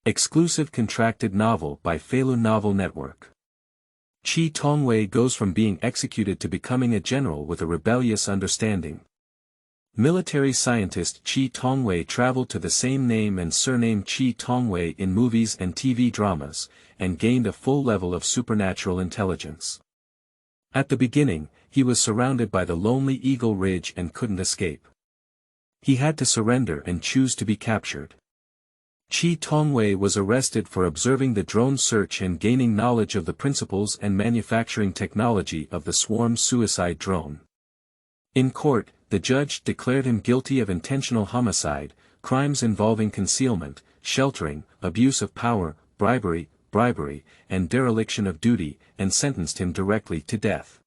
Exclusive contracted novel by Feilu Novel Network. Qi Tongwei goes from being executed to becoming a general with a rebellious understanding. Military scientist Qi Tongwei traveled to the same name and surname Qi Tongwei in movies and TV dramas, and gained a full level of supernatural intelligence. At the beginning, he was surrounded by the lonely Eagle Ridge and couldn't escape. He had to surrender and choose to be captured. Qi Tongwei was arrested for observing the drone search and gaining knowledge of the principles and manufacturing technology of the swarm suicide drone. In court, the judge declared him guilty of intentional homicide, crimes involving concealment, sheltering, abuse of power, bribery, and dereliction of duty, and sentenced him directly to death.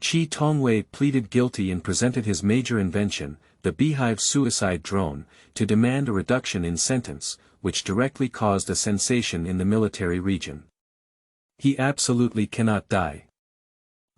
Qi Tongwei pleaded guilty and presented his major invention, the Beehive Suicide Drone, to demand a reduction in sentence, which directly caused a sensation in the military region. He absolutely cannot die.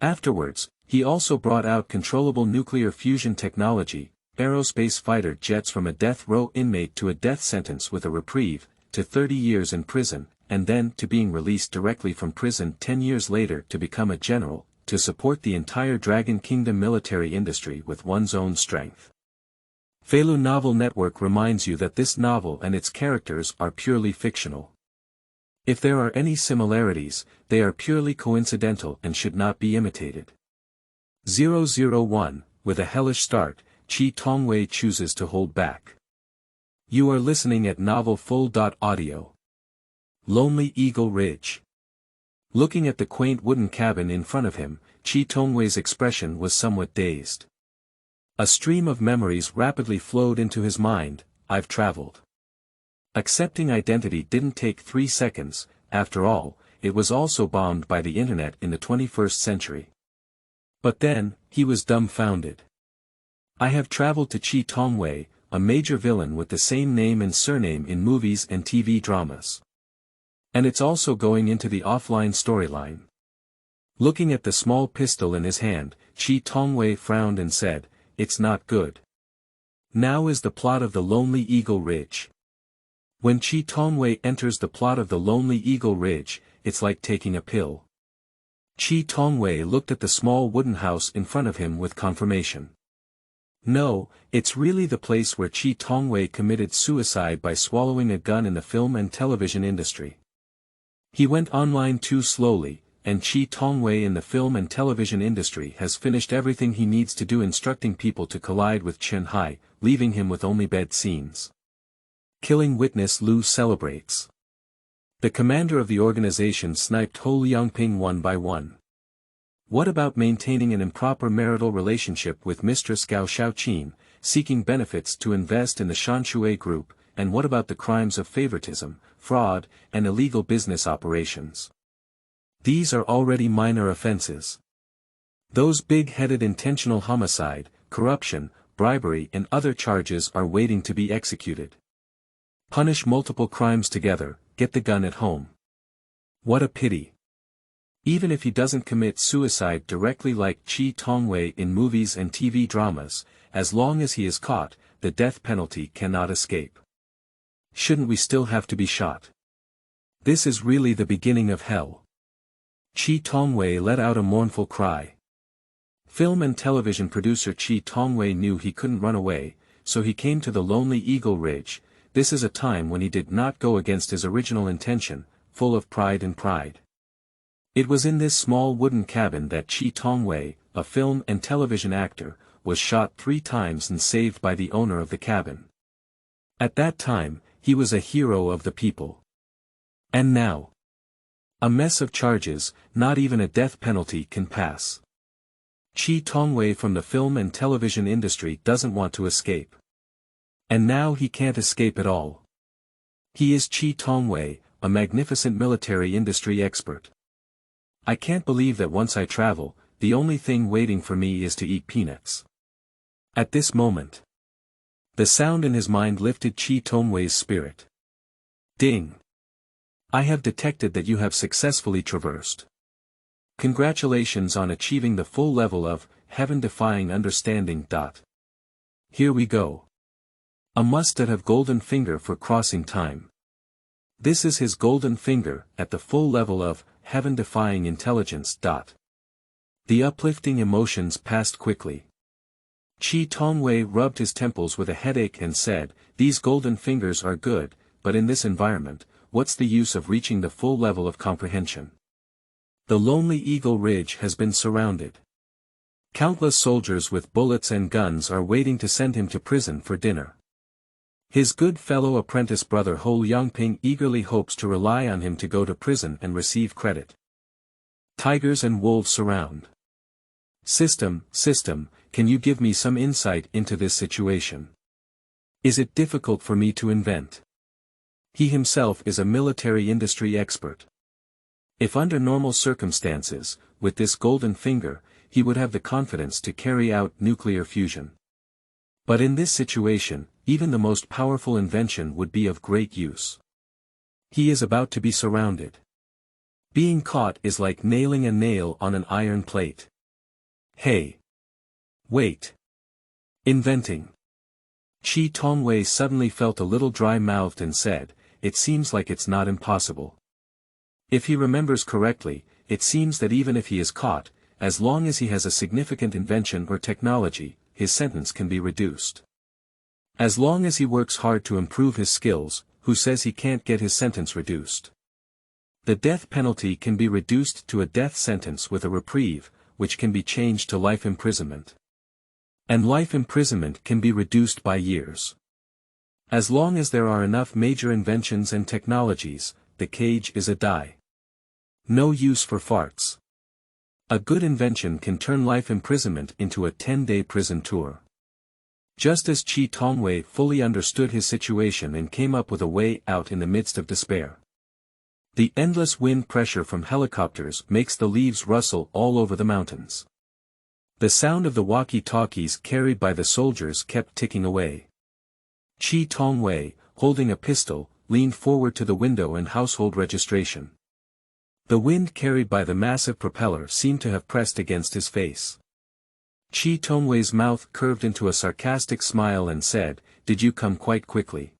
Afterwards, he also brought out controllable nuclear fusion technology, aerospace fighter jets from a death row inmate to a death sentence with a reprieve, to 30 years in prison, and then to being released directly from prison 10 years later to become a general, to support the entire Dragon Kingdom military industry with one's own strength. Feilu Novel Network reminds you that this novel and its characters are purely fictional. If there are any similarities, they are purely coincidental and should not be imitated. 001, with a hellish start, Qi Tongwei chooses to hold back. You are listening at novelfull.audio. Lonely Eagle Ridge. Looking at the quaint wooden cabin in front of him, Qi Tongwei's expression was somewhat dazed. A stream of memories rapidly flowed into his mind. I've traveled. Accepting identity didn't take 3 seconds, after all, it was also bombed by the internet in the 21st century. But then, he was dumbfounded. I have traveled to Qi Tongwei, a major villain with the same name and surname in movies and TV dramas. And it's also going into the offline storyline. Looking at the small pistol in his hand, Qi Tongwei frowned and said, "It's not good." Now is the plot of the Lonely Eagle Ridge. When Qi Tongwei enters the plot of the Lonely Eagle Ridge, it's like taking a pill. Qi Tongwei looked at the small wooden house in front of him with confirmation. No, it's really the place where Qi Tongwei committed suicide by swallowing a gun in the film and television industry. He went online too slowly, and Qi Tongwei in the film and television industry has finished everything he needs to do instructing people to collide with Chen Hai, leaving him with only bed scenes. Killing witness Lu celebrates. The commander of the organization sniped Hou Liangping one by one. What about maintaining an improper marital relationship with Mistress Gao Shaoqin, seeking benefits to invest in the Shanshui group, and what about the crimes of favoritism, fraud, and illegal business operations? These are already minor offenses. Those big-headed intentional homicide, corruption, bribery and other charges are waiting to be executed. Punish multiple crimes together, get the gun at home. What a pity. Even if he doesn't commit suicide directly like Qi Tongwei in movies and TV dramas, as long as he is caught, the death penalty cannot escape. Shouldn't we still have to be shot? This is really the beginning of hell. Qi Tongwei let out a mournful cry. Film and television producer Qi Tongwei knew he couldn't run away, so he came to the Lonely Eagle Ridge. This is a time when he did not go against his original intention, full of pride. It was in this small wooden cabin that Qi Tongwei, a film and television actor, was shot 3 times and saved by the owner of the cabin. At that time, he was a hero of the people. And now? A mess of charges, not even a death penalty can pass. Qi Tongwei from the film and television industry doesn't want to escape. And now he can't escape at all. He is Qi Tongwei, a magnificent military industry expert. I can't believe that once I travel, the only thing waiting for me is to eat peanuts. At this moment, the sound in his mind lifted Qi Tongwei's spirit. Ding! I have detected that you have successfully traversed. Congratulations on achieving the full level of heaven-defying understanding. Here we go. A must-have golden finger for crossing time. This is his golden finger, at the full level of heaven-defying intelligence. The uplifting emotions passed quickly. Qi Tongwei rubbed his temples with a headache and said, "These golden fingers are good, but in this environment, what's the use of reaching the full level of comprehension? The lonely Eagle Ridge has been surrounded. Countless soldiers with bullets and guns are waiting to send him to prison for dinner. His good fellow apprentice brother Hou Liangping eagerly hopes to rely on him to go to prison and receive credit. Tigers and wolves surround. System, can you give me some insight into this situation? Is it difficult for me to invent?" He himself is a military industry expert. If under normal circumstances, with this golden finger, he would have the confidence to carry out nuclear fusion. But in this situation, even the most powerful invention would be of great use. He is about to be surrounded. Being caught is like nailing a nail on an iron plate. Hey! Wait! Inventing. Qi Tongwei suddenly felt a little dry-mouthed and said, "It seems like it's not impossible." If he remembers correctly, it seems that even if he is caught, as long as he has a significant invention or technology, his sentence can be reduced. As long as he works hard to improve his skills, who says he can't get his sentence reduced? The death penalty can be reduced to a death sentence with a reprieve, which can be changed to life imprisonment. And life imprisonment can be reduced by years. As long as there are enough major inventions and technologies, the cage is a die. No use for farts. A good invention can turn life imprisonment into a 10-day prison tour. Just as Qi Tongwei fully understood his situation and came up with a way out in the midst of despair. The endless wind pressure from helicopters makes the leaves rustle all over the mountains. The sound of the walkie-talkies carried by the soldiers kept ticking away. Qi Tongwei, holding a pistol, leaned forward to the window and household registration. The wind carried by the massive propeller seemed to have pressed against his face. Qi Tongwei's mouth curved into a sarcastic smile and said, "Did you come quite quickly?"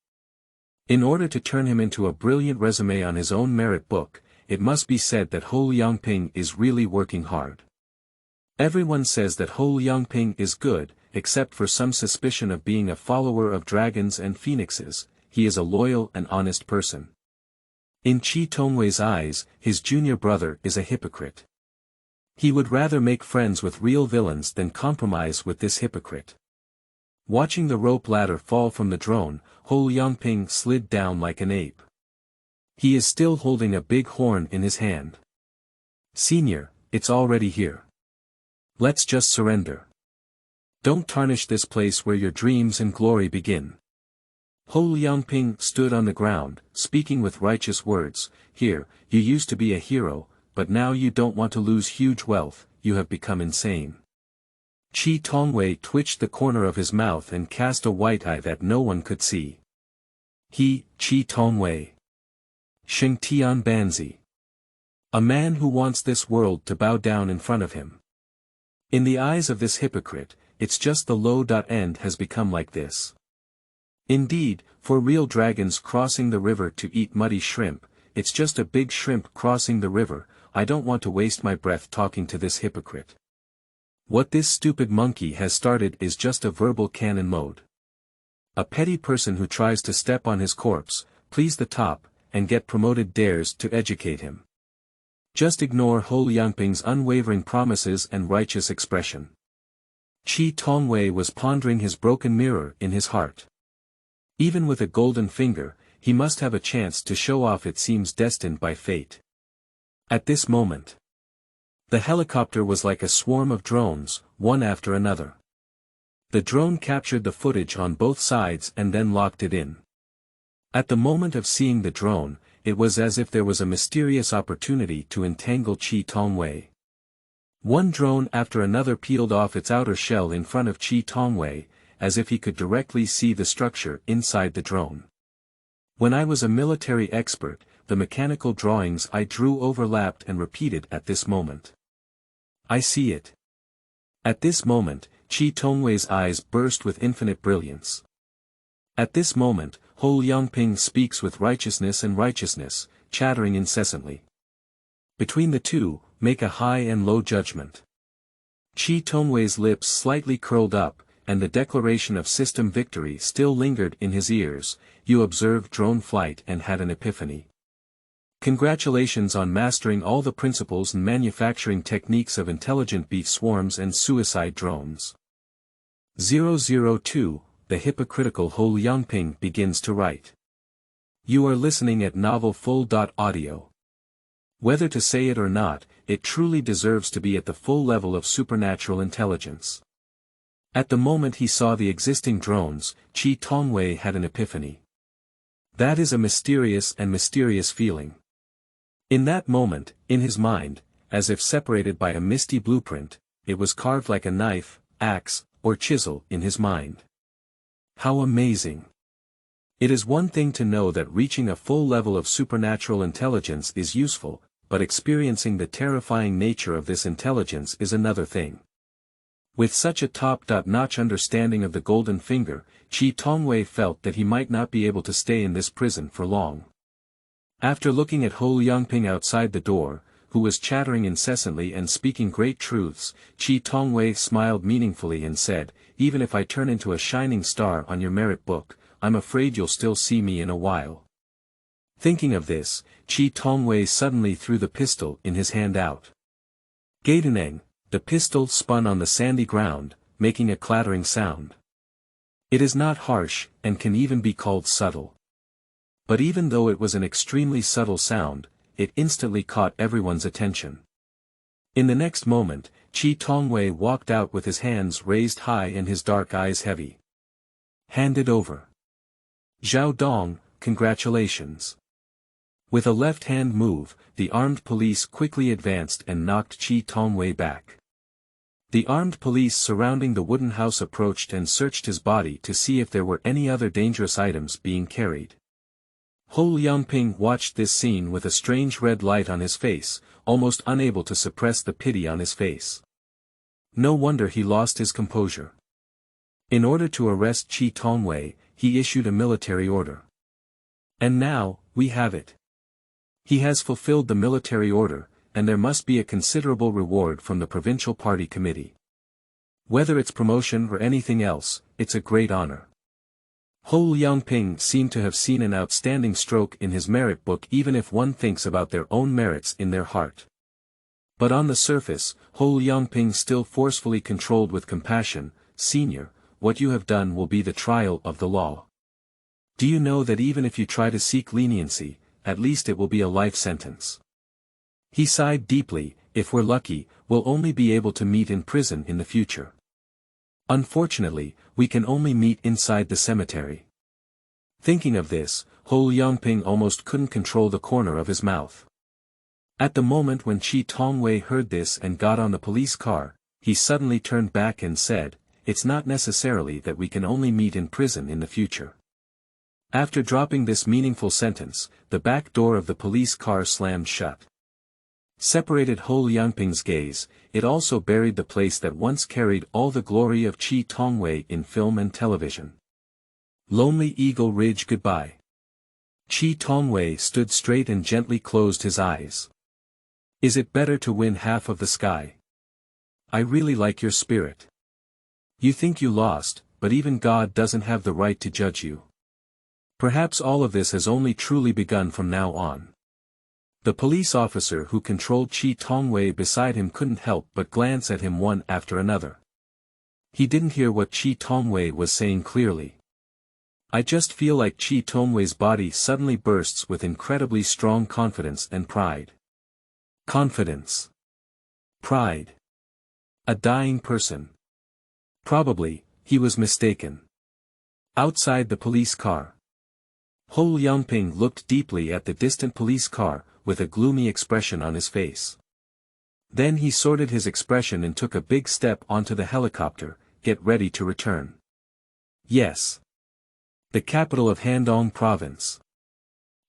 In order to turn him into a brilliant resume on his own merit book, it must be said that Hou Liangping is really working hard. Everyone says that Hou Liangping is good, except for some suspicion of being a follower of dragons and phoenixes. He is a loyal and honest person. In Qi Tongwei's eyes, his junior brother is a hypocrite. He would rather make friends with real villains than compromise with this hypocrite. Watching the rope ladder fall from the drone, Hou Liangping slid down like an ape. He is still holding a big horn in his hand. "Senior, it's already here. Let's just surrender. Don't tarnish this place where your dreams and glory begin." Hou Liangping stood on the ground, speaking with righteous words. "Here, you used to be a hero, but now you don't want to lose huge wealth, you have become insane." Qi Tongwei twitched the corner of his mouth and cast a white eye that no one could see. He, Qi Tongwei. Sheng Tian Banzi. A man who wants this world to bow down in front of him. In the eyes of this hypocrite, it's just the low-end has become like this. Indeed, for real dragons crossing the river to eat muddy shrimp, it's just a big shrimp crossing the river. I don't want to waste my breath talking to this hypocrite. What this stupid monkey has started is just a verbal cannon mode. A petty person who tries to step on his corpse, please the top, and get promoted dares to educate him. Just ignore Hou Liangping's unwavering promises and righteous expression. Qi Tongwei was pondering his broken mirror in his heart. Even with a golden finger, he must have a chance to show off, it seems destined by fate. At this moment, the helicopter was like a swarm of drones, one after another. The drone captured the footage on both sides and then locked it in. At the moment of seeing the drone, it was as if there was a mysterious opportunity to entangle Qi Tongwei. One drone after another peeled off its outer shell in front of Qi Tongwei, as if he could directly see the structure inside the drone. When I was a military expert, the mechanical drawings I drew overlapped and repeated at this moment. I see it. At this moment, Qi Tongwei's eyes burst with infinite brilliance. At this moment, Hou Liangping speaks with righteousness and righteousness, chattering incessantly. Between the two, make a high and low judgment. Qi Tongwei's lips slightly curled up, and the declaration of system victory still lingered in his ears. You observed drone flight and had an epiphany. Congratulations on mastering all the principles and manufacturing techniques of intelligent beef swarms and suicide drones. 002, the hypocritical Hou Liangping begins to write. You are listening at Novel Full.Audio. Whether to say it or not, it truly deserves to be at the full level of supernatural intelligence. At the moment he saw the existing drones, Qi Tongwei had an epiphany. That is a mysterious feeling. In that moment, in his mind, as if separated by a misty blueprint, it was carved like a knife, axe, or chisel in his mind. How amazing! It is one thing to know that reaching a full level of supernatural intelligence is useful, but experiencing the terrifying nature of this intelligence is another thing. With such a top-notch understanding of the golden finger, Qi Tongwei felt that he might not be able to stay in this prison for long. After looking at Hou Liangping outside the door, who was chattering incessantly and speaking great truths, Qi Tongwei smiled meaningfully and said, even if I turn into a shining star on your merit book, I'm afraid you'll still see me in a while. Thinking of this, Qi Tongwei suddenly threw the pistol in his hand out. Gaiduneng, the pistol spun on the sandy ground, making a clattering sound. It is not harsh, and can even be called subtle. But even though it was an extremely subtle sound, it instantly caught everyone's attention. In the next moment, Qi Tongwei walked out with his hands raised high and his dark eyes heavy. Hand it over. Zhao Dong, congratulations. With a left-hand move, the armed police quickly advanced and knocked Qi Tongwei back. The armed police surrounding the wooden house approached and searched his body to see if there were any other dangerous items being carried. Hou Liangping watched this scene with a strange red light on his face, almost unable to suppress the pity on his face. No wonder he lost his composure. In order to arrest Qi Tongwei, he issued a military order. And now, we have it. He has fulfilled the military order, and there must be a considerable reward from the provincial party committee. Whether it's promotion or anything else, it's a great honor. Hou Liangping seemed to have seen an outstanding stroke in his merit book even if one thinks about their own merits in their heart. But on the surface, Hou Liangping still forcefully controlled with compassion, Senior, what you have done will be the trial of the law. Do you know that even if you try to seek leniency, at least it will be a life sentence? He sighed deeply, if we're lucky, we'll only be able to meet in prison in the future. Unfortunately, we can only meet inside the cemetery. Thinking of this, Hou Liangping almost couldn't control the corner of his mouth. At the moment when Qi Tongwei heard this and got on the police car, he suddenly turned back and said, it's not necessarily that we can only meet in prison in the future. After dropping this meaningful sentence, the back door of the police car slammed shut. Separated Hou Liangping's gaze, it also buried the place that once carried all the glory of Qi Tongwei in film and television. Lonely Eagle Ridge goodbye. Qi Tongwei stood straight and gently closed his eyes. Is it better to win half of the sky? I really like your spirit. You think you lost, but even God doesn't have the right to judge you. Perhaps all of this has only truly begun from now on. The police officer who controlled Qi Tongwei beside him couldn't help but glance at him one after another. He didn't hear what Qi Tongwei was saying clearly. I just feel like Qi Tongwei's body suddenly bursts with incredibly strong confidence and pride. Confidence. Pride. A dying person. Probably, he was mistaken. Outside the police car. Hou Liangping looked deeply at the distant police car, with a gloomy expression on his face. Then he sorted his expression and took a big step onto the helicopter, get ready to return. Yes. The capital of Handong province.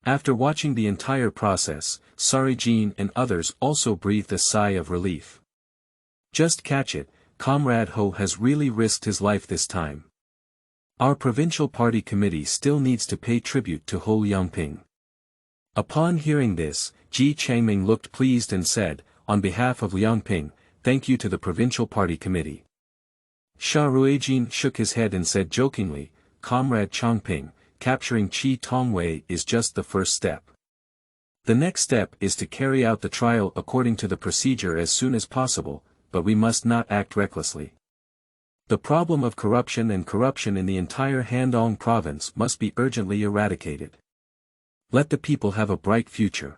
After watching the entire process, Sarijin and others also breathed a sigh of relief. Just catch it, Comrade Ho has really risked his life this time. Our provincial party committee still needs to pay tribute to Hou Liangping. Upon hearing this, Ji Changming looked pleased and said, on behalf of Liangping, thank you to the provincial party committee. Sarijin shook his head and said jokingly, Comrade Changping, capturing Qi Tongwei is just the first step. The next step is to carry out the trial according to the procedure as soon as possible, but we must not act recklessly. The problem of corruption in the entire Handong province must be urgently eradicated. Let the people have a bright future.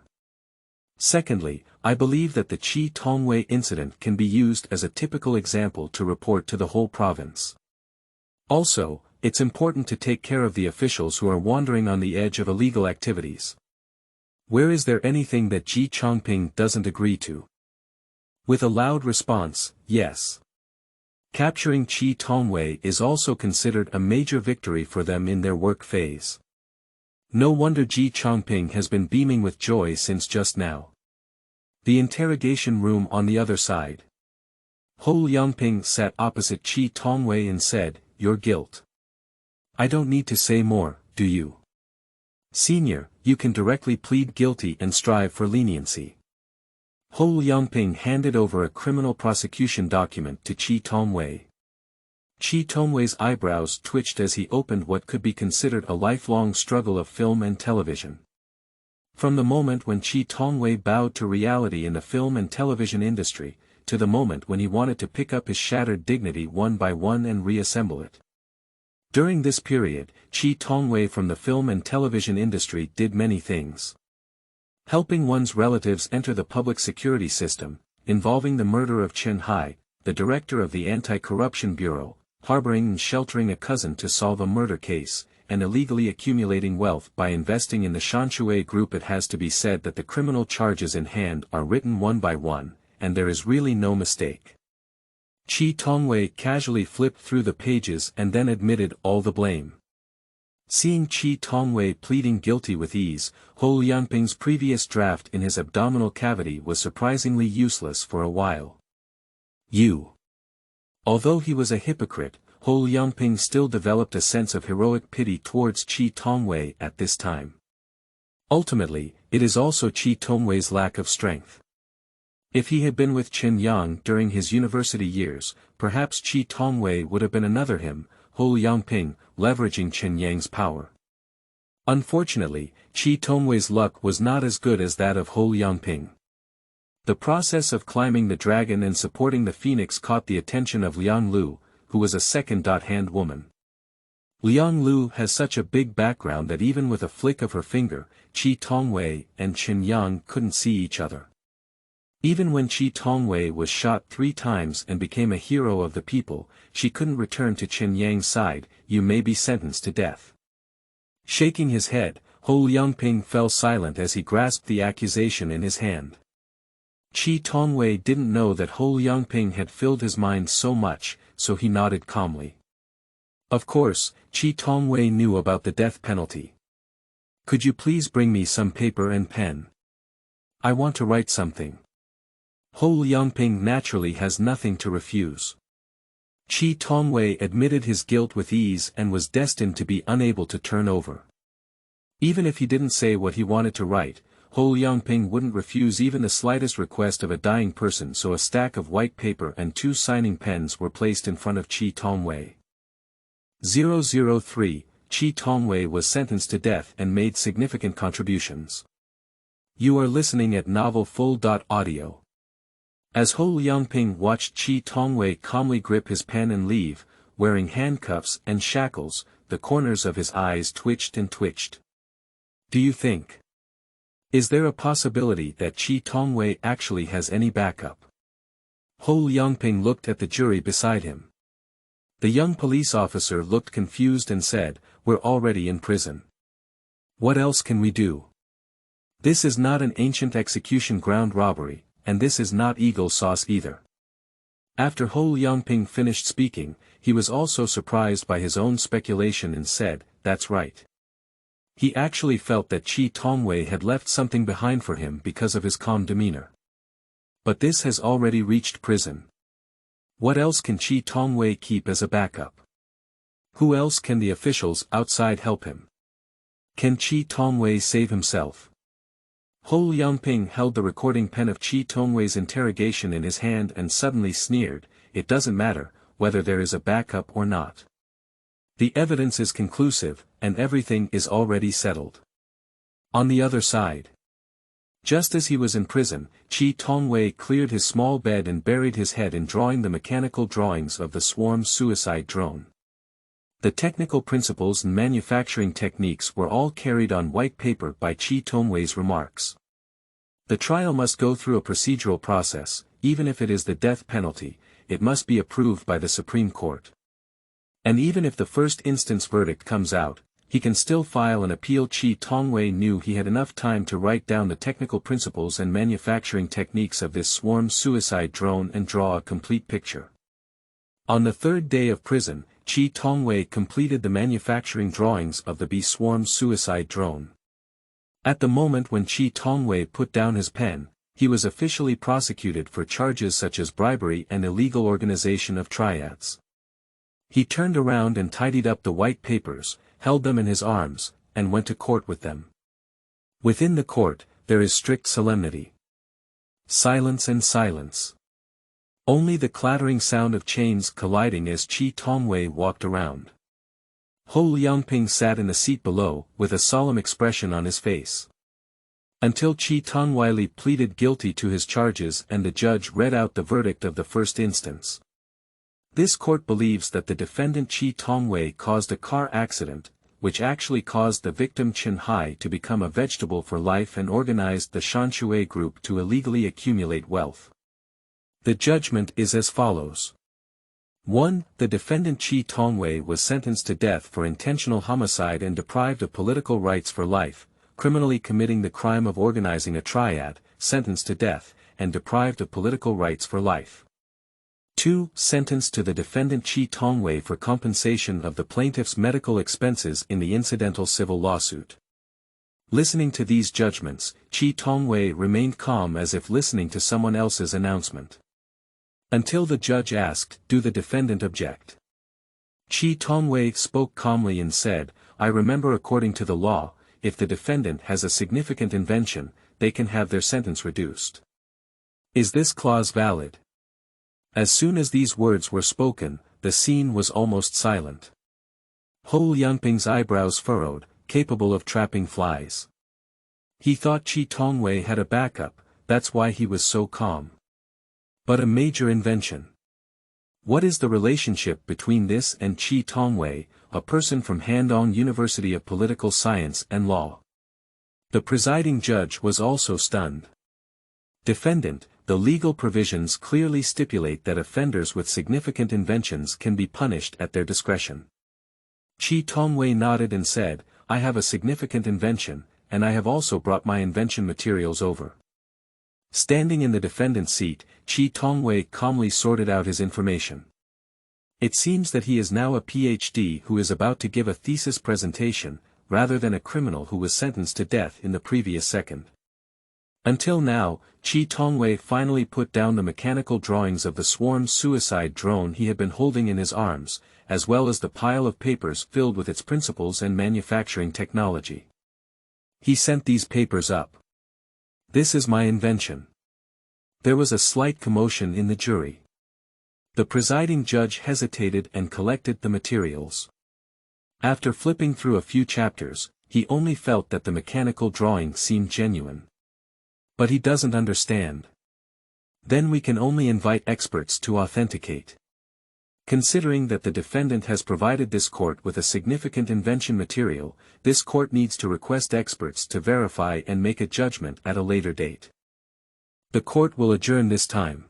Secondly, I believe that the Qi Tongwei incident can be used as a typical example to report to the whole province. Also, it's important to take care of the officials who are wandering on the edge of illegal activities. Where is there anything that Ji Changping doesn't agree to? With a loud response, yes. Capturing Qi Tongwei is also considered a major victory for them in their work phase. No wonder Ji Changping has been beaming with joy since just now. The interrogation room on the other side. Hou Liangping sat opposite Qi Tongwei and said, your guilt. I don't need to say more, do you? Senior, you can directly plead guilty and strive for leniency. Hou Liangping handed over a criminal prosecution document to Qi Tongwei. Qi Tongwei's eyebrows twitched as he opened what could be considered a lifelong struggle of film and television. From the moment when Qi Tongwei bowed to reality in the film and television industry, to the moment when he wanted to pick up his shattered dignity one by one and reassemble it. During this period, Qi Tongwei from the film and television industry did many things. Helping one's relatives enter the public security system, involving the murder of Chen Hai, the director of the Anti-Corruption Bureau, harboring and sheltering a cousin to solve a murder case, and illegally accumulating wealth by investing in the Shanshui group. It has to be said that the criminal charges in hand are written one by one, and there is really no mistake. Qi Tongwei casually flipped through the pages and then admitted all the blame. Seeing Qi Tongwei pleading guilty with ease, Hou Liangping's previous draft in his abdominal cavity was surprisingly useless for a while. Although he was a hypocrite, Hou Liangping still developed a sense of heroic pity towards Qi Tongwei at this time. Ultimately, it is also Qi Tongwei's lack of strength. If he had been with Chen Yang during his university years, perhaps Qi Tongwei would have been another him, Hou Liangping, leveraging Chen Yang's power. Unfortunately, Qi Tongwei's luck was not as good as that of Hou Liangping. The process of climbing the dragon and supporting the phoenix caught the attention of Liang Lu, who was a second-hand woman. Liang Lu has such a big background that even with a flick of her finger, Qi Tongwei and Chen Yang couldn't see each other. Even when Qi Tongwei was shot 3 times and became a hero of the people, she couldn't return to Chen Yang's side. You may be sentenced to death. Shaking his head, Hou Liangping fell silent as he grasped the accusation in his hand. Qi Tongwei didn't know that Hou Liangping had filled his mind so much, so he nodded calmly. Of course, Qi Tongwei knew about the death penalty. Could you please bring me some paper and pen? I want to write something. Hou Liangping naturally has nothing to refuse. Qi Tongwei admitted his guilt with ease and was destined to be unable to turn over. Even if he didn't say what he wanted to write, Hou Liangping wouldn't refuse even the slightest request of a dying person, so a stack of white paper and 2 signing pens were placed in front of Qi Tongwei. 003, Qi Tongwei was sentenced to death and made significant contributions. You are listening at novelfull.audio. As Hou Liangping watched Qi Tongwei calmly grip his pen and leave, wearing handcuffs and shackles, the corners of his eyes twitched and twitched. Do you think? Is there a possibility that Qi Tongwei actually has any backup? Hou Liangping looked at the jury beside him. The young police officer looked confused and said, "We're already in prison. What else can we do? This is not an ancient execution ground robbery, and this is not eagle sauce either." After Hou Liangping finished speaking, he was also surprised by his own speculation and said, "That's right." He actually felt that Qi Tongwei had left something behind for him because of his calm demeanor. But this has already reached prison. What else can Qi Tongwei keep as a backup? Who else can the officials outside help him? Can Qi Tongwei save himself? Hou Liangping held the recording pen of Qi Tongwei's interrogation in his hand and suddenly sneered, "It doesn't matter, whether there is a backup or not. The evidence is conclusive, and everything is already settled." On the other side. Just as he was in prison, Qi Tongwei cleared his small bed and buried his head in drawing the mechanical drawings of the swarm suicide drone. The technical principles and manufacturing techniques were all carried on white paper by Qi Tongwei's remarks. The trial must go through a procedural process, even if it is the death penalty, it must be approved by the Supreme Court. And even if the first instance verdict comes out, he can still file an appeal. Qi Tongwei knew he had enough time to write down the technical principles and manufacturing techniques of this swarm suicide drone and draw a complete picture. On the third day of prison, Qi Tongwei completed the manufacturing drawings of the swarm suicide drone. At the moment when Qi Tongwei put down his pen, he was officially prosecuted for charges such as bribery and illegal organization of triads. He turned around and tidied up the white papers, held them in his arms, and went to court with them. Within the court, there is strict solemnity. Silence and silence. Only the clattering sound of chains colliding as Qi Tongwei walked around. Hou Liangping sat in the seat below, with a solemn expression on his face. Until Qi Tongwei pleaded guilty to his charges and the judge read out the verdict of the first instance. This court believes that the defendant Qi Tongwei caused a car accident, which actually caused the victim Chen Hai to become a vegetable for life and organized the Shanshui group to illegally accumulate wealth. The judgment is as follows. 1. The defendant Qi Tongwei was sentenced to death for intentional homicide and deprived of political rights for life, criminally committing the crime of organizing a triad, sentenced to death, and deprived of political rights for life. 2. Sentenced to the defendant Qi Tongwei for compensation of the plaintiff's medical expenses in the incidental civil lawsuit. Listening to these judgments, Qi Tongwei remained calm as if listening to someone else's announcement. Until the judge asked, "Do the defendant object?" Qi Tongwei spoke calmly and said, "I remember according to the law, if the defendant has a significant invention, they can have their sentence reduced. Is this clause valid?" As soon as these words were spoken, the scene was almost silent. Hou Liangping's eyebrows furrowed, capable of trapping flies. He thought Qi Tongwei had a backup, that's why he was so calm. But a major invention. What is the relationship between this and Qi Tongwei, a person from Handong University of Political Science and Law? The presiding judge was also stunned. Defendant, the legal provisions clearly stipulate that offenders with significant inventions can be punished at their discretion. Qi Tongwei nodded and said, "I have a significant invention, and I have also brought my invention materials over." Standing in the defendant's seat, Qi Tongwei calmly sorted out his information. It seems that he is now a PhD who is about to give a thesis presentation, rather than a criminal who was sentenced to death in the previous second. Until now, Qi Tongwei finally put down the mechanical drawings of the swarm suicide drone he had been holding in his arms, as well as the pile of papers filled with its principles and manufacturing technology. He sent these papers up. "This is my invention." There was a slight commotion in the jury. The presiding judge hesitated and collected the materials. After flipping through a few chapters, he only felt that the mechanical drawing seemed genuine. But he doesn't understand. Then we can only invite experts to authenticate. Considering that the defendant has provided this court with a significant invention material, this court needs to request experts to verify and make a judgment at a later date. The court will adjourn this time.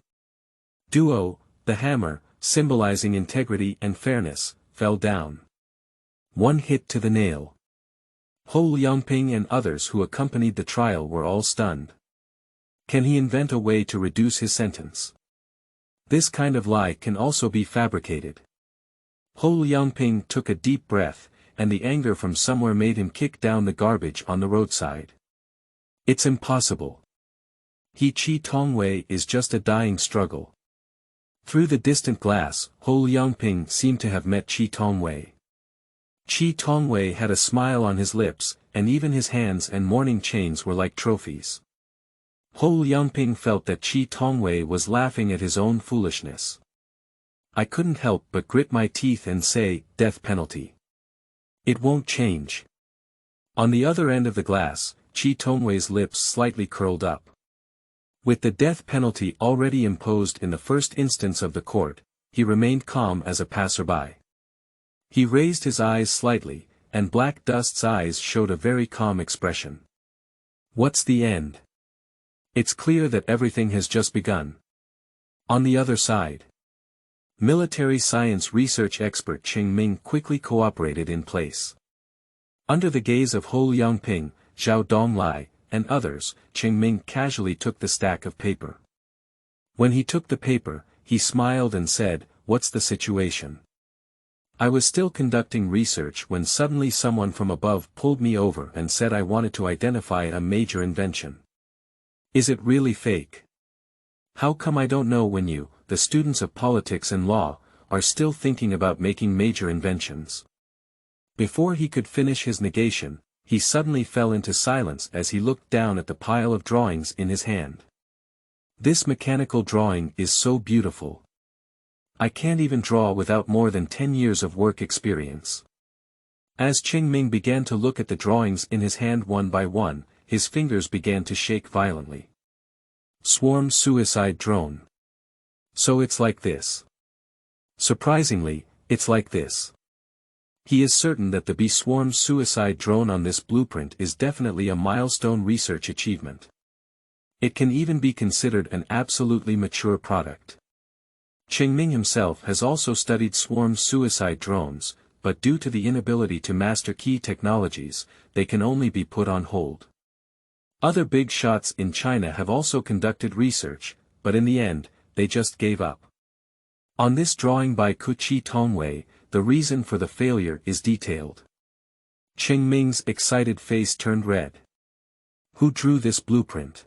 Duo, the hammer, symbolizing integrity and fairness, fell down. One hit to the nail. Hou Liangping and others who accompanied the trial were all stunned. Can he invent a way to reduce his sentence? This kind of lie can also be fabricated. Hou Liangping took a deep breath, and the anger from somewhere made him kick down the garbage on the roadside. It's impossible. Qi Tongwei is just a dying struggle. Through the distant glass, Hou Liangping seemed to have met Qi Tongwei. Qi Tongwei had a smile on his lips, and even his hands and mourning chains were like trophies. Hou Liangping felt that Qi Tongwei was laughing at his own foolishness. I couldn't help but grit my teeth and say, death penalty. It won't change. On the other end of the glass, Qi Tongwei's lips slightly curled up. With the death penalty already imposed in the first instance of the court, he remained calm as a passerby. He raised his eyes slightly, and Black Dust's eyes showed a very calm expression. What's the end? It's clear that everything has just begun. On the other side, military science research expert Qing Ming quickly cooperated in place. Under the gaze of Hou Liangping, Zhao Donglai, and others, Qing Ming casually took the stack of paper. When he took the paper, he smiled and said, "What's the situation?" I was still conducting research when suddenly someone from above pulled me over and said I wanted to identify a major invention. Is it really fake? How come I don't know when you, the students of politics and law, are still thinking about making major inventions? Before he could finish his negation, he suddenly fell into silence as he looked down at the pile of drawings in his hand. This mechanical drawing is so beautiful. I can't even draw without more than 10 years of work experience. As Qing Ming began to look at the drawings in his hand one by one, his fingers began to shake violently. Swarm suicide drone. So it's like this. Surprisingly, it's like this. He is certain that the swarm suicide drone on this blueprint is definitely a milestone research achievement. It can even be considered an absolutely mature product. Qing Ming himself has also studied swarm suicide drones, but due to the inability to master key technologies, they can only be put on hold. Other big shots in China have also conducted research, but in the end, they just gave up. On this drawing by Qi Tongwei, the reason for the failure is detailed. Qing Ming's excited face turned red. Who drew this blueprint?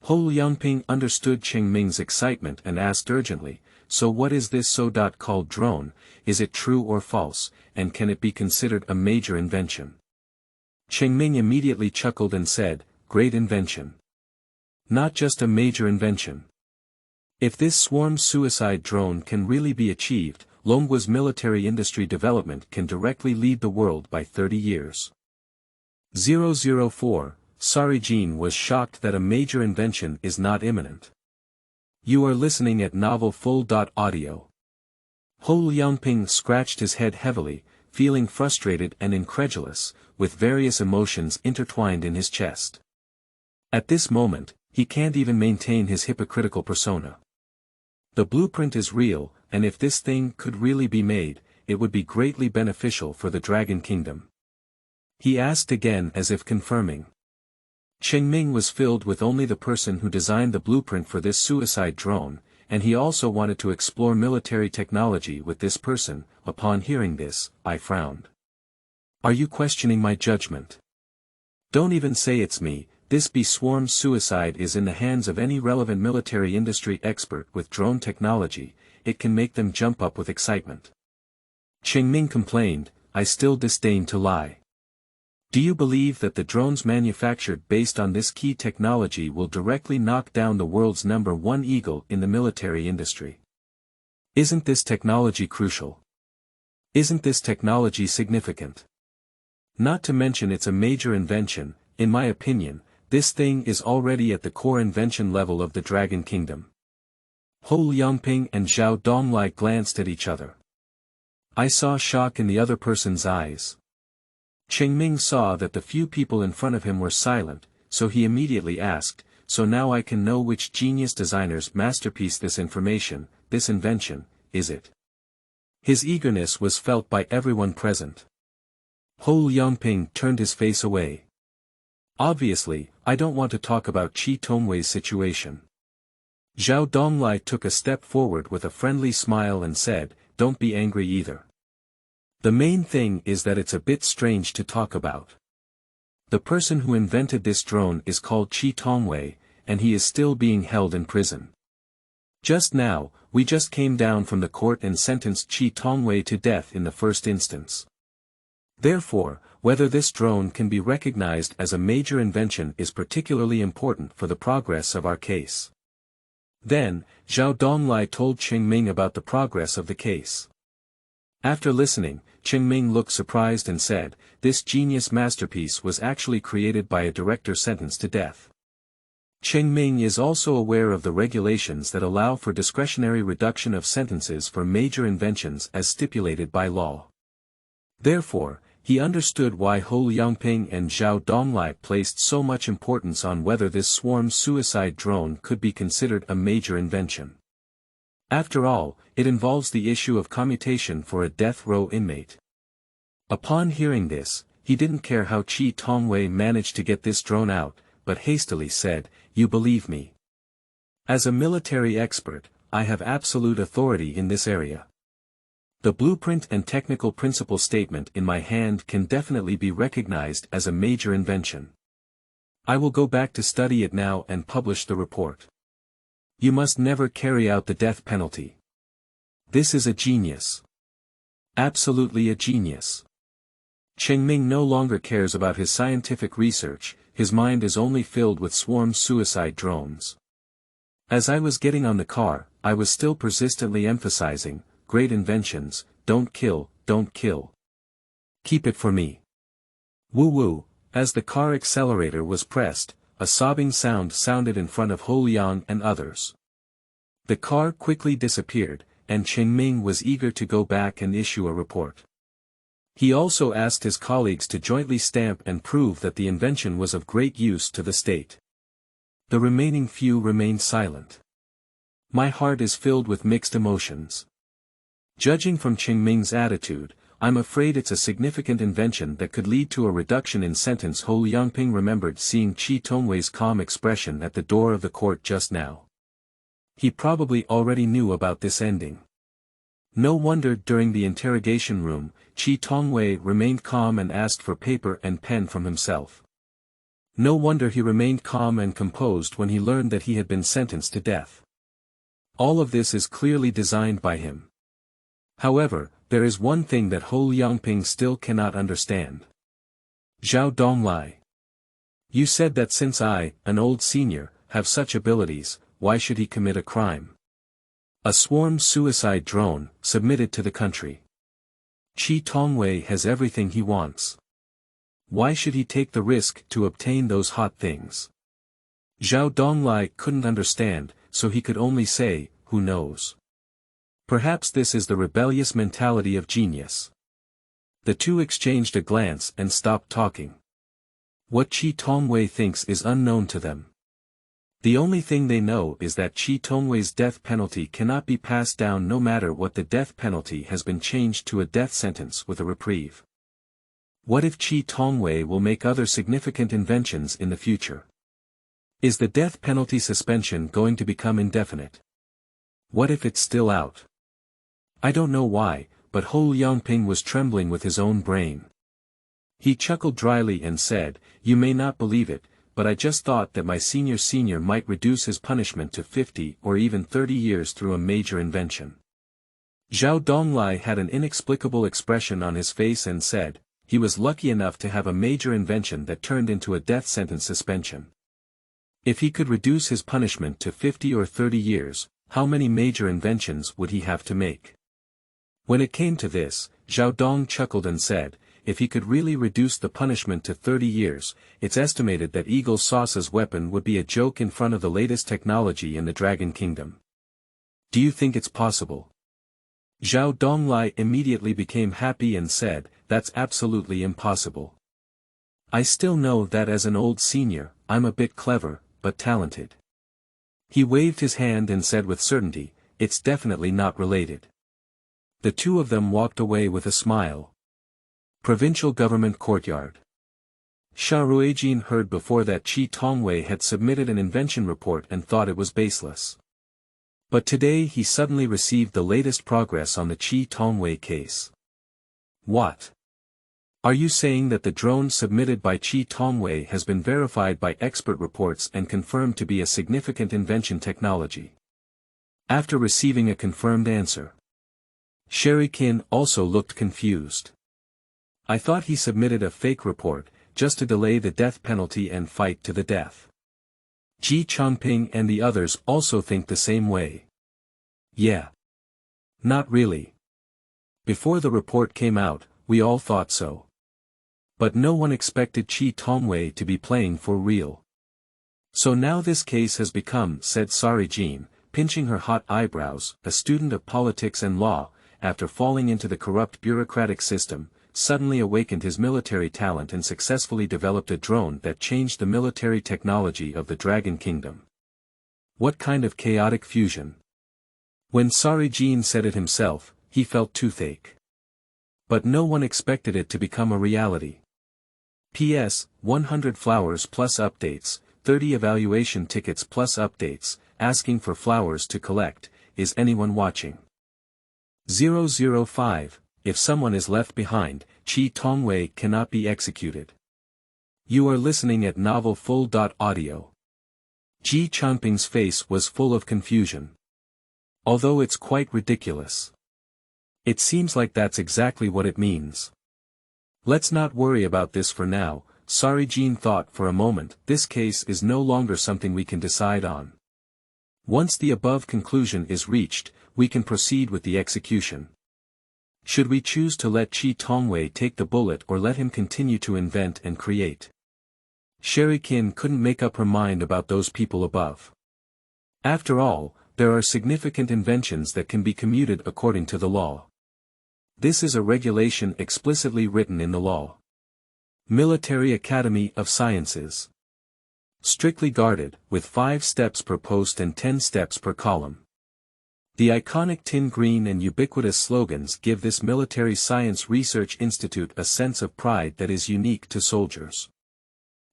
Hou Liangping understood Qing Ming's excitement and asked urgently, "So what is this so-called drone, is it true or false, and can it be considered a major invention?" Qing Ming immediately chuckled and said, "Great invention. Not just a major invention. If this swarm suicide drone can really be achieved, Longgua's military industry development can directly lead the world by 30 years. 004, Sarijin was shocked that a major invention is not imminent. You are listening at Novel Full.Audio. Hou Liangping scratched his head heavily, feeling frustrated and incredulous, with various emotions intertwined in his chest. At this moment, he can't even maintain his hypocritical persona. The blueprint is real, and if this thing could really be made, it would be greatly beneficial for the Dragon Kingdom. He asked again as if confirming. Qing Ming was filled with only the person who designed the blueprint for this suicide drone, and he also wanted to explore military technology with this person. Upon hearing this, I frowned. Are you questioning my judgment? Don't even say it's me. This swarm suicide is in the hands of any relevant military industry expert with drone technology. It can make them jump up with excitement. Qing Ming complained, I still disdain to lie. Do you believe that the drones manufactured based on this key technology will directly knock down the world's #1 eagle in the military industry? Isn't this technology crucial? Isn't this technology significant? Not to mention it's a major invention. In my opinion, this thing is already at the core invention level of the Dragon Kingdom. Hou Liangping and Zhao Donglai glanced at each other. I saw shock in the other person's eyes. Qing Ming saw that the few people in front of him were silent, so he immediately asked, so now I can know which genius designer's masterpiece this invention, is it? His eagerness was felt by everyone present. Hou Liangping turned his face away. Obviously, I don't want to talk about Qi Tongwei's situation. Zhao Donglai took a step forward with a friendly smile and said, don't be angry either. The main thing is that it's a bit strange to talk about. The person who invented this drone is called Qi Tongwei, and he is still being held in prison. Just now, we just came down from the court and sentenced Qi Tongwei to death in the first instance. Therefore, whether this drone can be recognized as a major invention is particularly important for the progress of our case. Then, Zhao Donglai told Qingming about the progress of the case. After listening, Qingming looked surprised and said, "This genius masterpiece was actually created by a director sentenced to death." Qingming is also aware of the regulations that allow for discretionary reduction of sentences for major inventions as stipulated by law. Therefore, he understood why Hou Liangping and Zhao Donglai placed so much importance on whether this swarm suicide drone could be considered a major invention. After all, it involves the issue of commutation for a death row inmate. Upon hearing this, he didn't care how Qi Tongwei managed to get this drone out, but hastily said, "You believe me. As a military expert, I have absolute authority in this area. The blueprint and technical principle statement in my hand can definitely be recognized as a major invention. I will go back to study it now and publish the report. You must never carry out the death penalty. This is a genius. Absolutely a genius." Qingming no longer cares about his scientific research, his mind is only filled with swarm suicide drones. As I was getting on the car, I was still persistently emphasizing, "Great inventions, don't kill, don't kill. Keep it for me." Woo-woo, as the car accelerator was pressed, a sobbing sound sounded in front of Hou Liang and others. The car quickly disappeared, and Qingming was eager to go back and issue a report. He also asked his colleagues to jointly stamp and prove that the invention was of great use to the state. The remaining few remained silent. My heart is filled with mixed emotions. Judging from Qingming's attitude, I'm afraid it's a significant invention that could lead to a reduction in sentence. Hou Liangping remembered seeing Qi Tongwei's calm expression at the door of the court just now. He probably already knew about this ending. No wonder during the interrogation room, Qi Tongwei remained calm and asked for paper and pen from himself. No wonder he remained calm and composed when he learned that he had been sentenced to death. All of this is clearly designed by him. However, there is one thing that Hou Liangping still cannot understand. Zhao Donglai. You said that since I, an old senior, have such abilities, why should he commit a crime? A swarm suicide drone, submitted to the country. Qi Tongwei has everything he wants. Why should he take the risk to obtain those hot things? Zhao Donglai couldn't understand, so he could only say, who knows? Perhaps this is the rebellious mentality of genius. The two exchanged a glance and stopped talking. What Qi Tongwei thinks is unknown to them. The only thing they know is that Qi Tongwei's death penalty cannot be passed down no matter what. The death penalty has been changed to a death sentence with a reprieve. What if Qi Tongwei will make other significant inventions in the future? Is the death penalty suspension going to become indefinite? What if it's still out? I don't know why, but Hou Liangping was trembling with his own brain. He chuckled dryly and said, "You may not believe it, but I just thought that my senior might reduce his punishment to 50 or even 30 years through a major invention." Zhao Donglai had an inexplicable expression on his face and said, he was lucky enough to have a major invention that turned into a death sentence suspension. If he could reduce his punishment to 50 or 30 years, how many major inventions would he have to make? When it came to this, Zhao Dong chuckled and said, if he could really reduce the punishment to 30 years, it's estimated that Eagle Sauce's weapon would be a joke in front of the latest technology in the Dragon Kingdom. Do you think it's possible? Zhao Donglai immediately became happy and said, that's absolutely impossible. I still know that as an old senior, I'm a bit clever, but talented. He waved his hand and said with certainty, it's definitely not related. The two of them walked away with a smile. Provincial Government Courtyard. Sarijin heard before that Qi Tongwei had submitted an invention report and thought it was baseless. But today he suddenly received the latest progress on the Qi Tongwei case. What? Are you saying that the drone submitted by Qi Tongwei has been verified by expert reports and confirmed to be a significant invention technology? After receiving a confirmed answer, Sarijin also looked confused. I thought he submitted a fake report, just to delay the death penalty and fight to the death. Qi Tongwei and the others also think the same way. Yeah. Not really. Before the report came out, we all thought so. But no one expected Qi Tongwei to be playing for real. So now this case has become, said Sarijin, pinching her hot eyebrows, a student of politics and law, after falling into the corrupt bureaucratic system, suddenly awakened his military talent and successfully developed a drone that changed the military technology of the Dragon Kingdom. What kind of chaotic fusion? When Sarijin said it himself, he felt toothache. But no one expected it to become a reality. P.S. 100 flowers plus updates, 30 evaluation tickets plus updates, asking for flowers to collect, is anyone watching? 005, if someone is left behind, Qi Tongwei cannot be executed. You are listening at novelfull.audio. Qi Tongwei's face was full of confusion. Although it's quite ridiculous. It seems like that's exactly what it means. Let's not worry about this for now, Sarijin thought for a moment. This case is no longer something we can decide on. Once the above conclusion is reached, we can proceed with the execution. Should we choose to let Qi Tongwei take the bullet or let him continue to invent and create? Sarijin couldn't make up her mind about those people above. After all, there are significant inventions that can be commuted according to the law. This is a regulation explicitly written in the law. Military Academy of Sciences. Strictly guarded, with 5 steps per post and 10 steps per column. The iconic tin green and ubiquitous slogans give this military science research institute a sense of pride that is unique to soldiers.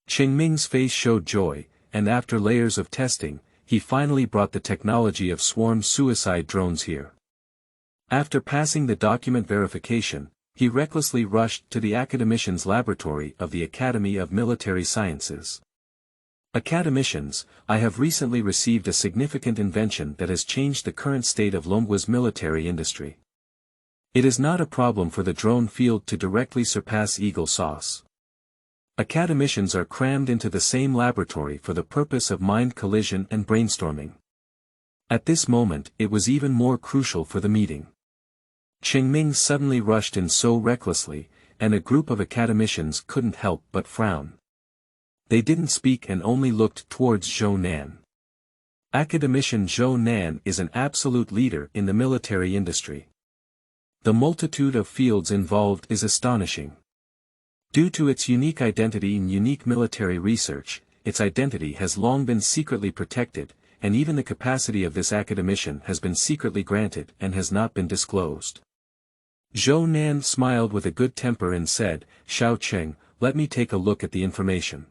Qingming's face showed joy, and after layers of testing, he finally brought the technology of swarm suicide drones here. After passing the document verification, he recklessly rushed to the academicians' laboratory of the Academy of Military Sciences. Academicians, I have recently received a significant invention that has changed the current state of Longgua's military industry. It is not a problem for the drone field to directly surpass Eagle Sauce. Academicians are crammed into the same laboratory for the purpose of mind collision and brainstorming. At this moment it was even more crucial for the meeting. Qingming suddenly rushed in so recklessly, and a group of academicians couldn't help but frown. They didn't speak and only looked towards Zhou Nan. Academician Zhou Nan is an absolute leader in the military industry. The multitude of fields involved is astonishing. Due to its unique identity in unique military research, its identity has long been secretly protected, and even the capacity of this academician has been secretly granted and has not been disclosed. Zhou Nan smiled with a good temper and said, "Xiao Cheng, let me take a look at the information."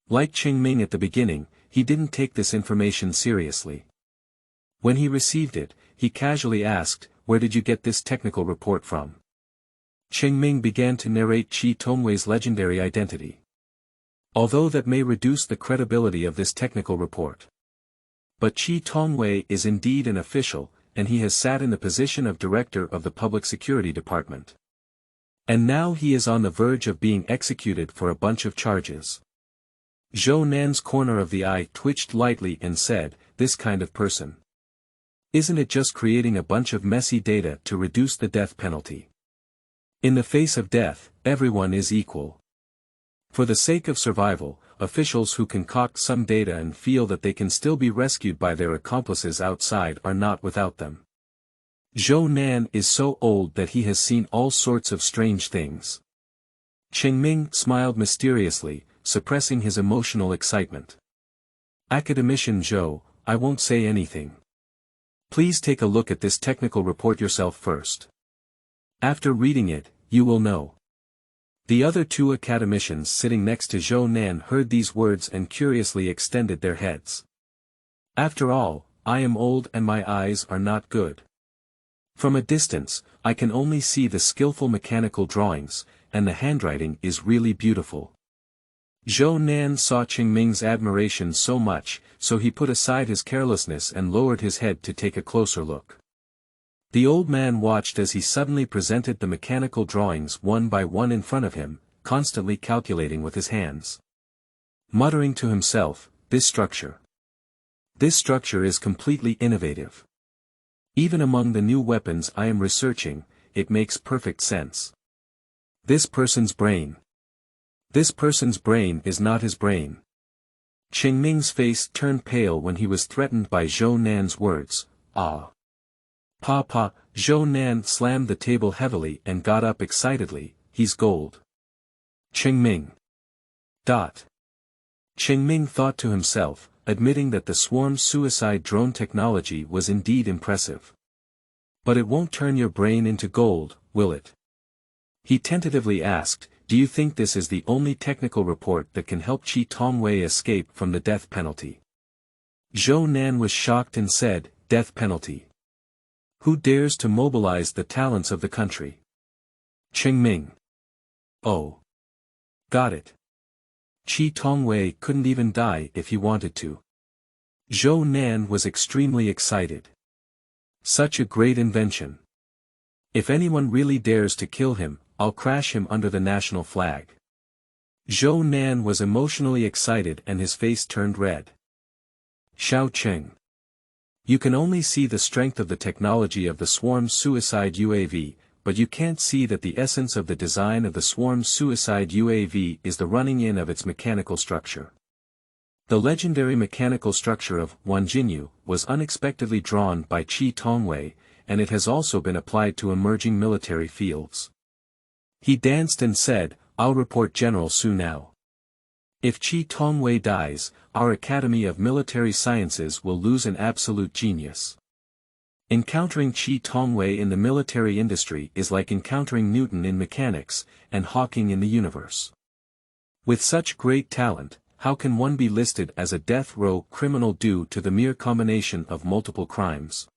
Like Qingming at the beginning, he didn't take this information seriously. When he received it, he casually asked, "Where did you get this technical report from?" Qingming began to narrate Qi Tongwei's legendary identity. Although that may reduce the credibility of this technical report. But Qi Tongwei is indeed an official, and he has sat in the position of director of the Public Security Department. And now he is on the verge of being executed for a bunch of charges. Zhou Nan's corner of the eye twitched lightly and said, "This kind of person. Isn't it just creating a bunch of messy data to reduce the death penalty? In the face of death, everyone is equal. For the sake of survival, officials who concoct some data and feel that they can still be rescued by their accomplices outside are not without them." Zhou Nan is so old that he has seen all sorts of strange things. Qingming smiled mysteriously, suppressing his emotional excitement. "Academician Zhou, I won't say anything. Please take a look at this technical report yourself first. After reading it, you will know." The other 2 academicians sitting next to Zhou Nan heard these words and curiously extended their heads. After all, I am old and my eyes are not good. From a distance, I can only see the skillful mechanical drawings, and the handwriting is really beautiful. Zhou Nan saw Qingming's admiration so much, so he put aside his carelessness and lowered his head to take a closer look. The old man watched as he suddenly presented the mechanical drawings one by one in front of him, constantly calculating with his hands. Muttering to himself, This structure is completely innovative. Even among the new weapons I am researching, it makes perfect sense. This person's brain is not his brain. Qingming's face turned pale when he was threatened by Zhou Nan's words, Ah. Papa, Zhou Nan slammed the table heavily and got up excitedly, He's gold. Qingming. Qingming thought to himself, admitting that the swarm suicide drone technology was indeed impressive. But it won't turn your brain into gold, will it? He tentatively asked, Do you think this is the only technical report that can help Qi Tongwei escape from the death penalty? Zhou Nan was shocked and said, Death penalty. Who dares to mobilize the talents of the country? Qingming. Oh. Got it. Qi Tongwei couldn't even die if he wanted to. Zhou Nan was extremely excited. Such a great invention. If anyone really dares to kill him, I'll crash him under the national flag. Zhou Nan was emotionally excited and his face turned red. Xiao Cheng. You can only see the strength of the technology of the swarm suicide UAV, but you can't see that the essence of the design of the swarm suicide UAV is the running in of its mechanical structure. The legendary mechanical structure of Wanjinyu was unexpectedly drawn by Qi Tongwei, and it has also been applied to emerging military fields. He danced and said, I'll report General Su now. If Qi Tongwei dies, our Academy of Military Sciences will lose an absolute genius. Encountering Qi Tongwei in the military industry is like encountering Newton in mechanics, and Hawking in the universe. With such great talent, how can one be listed as a death row criminal due to the mere combination of multiple crimes?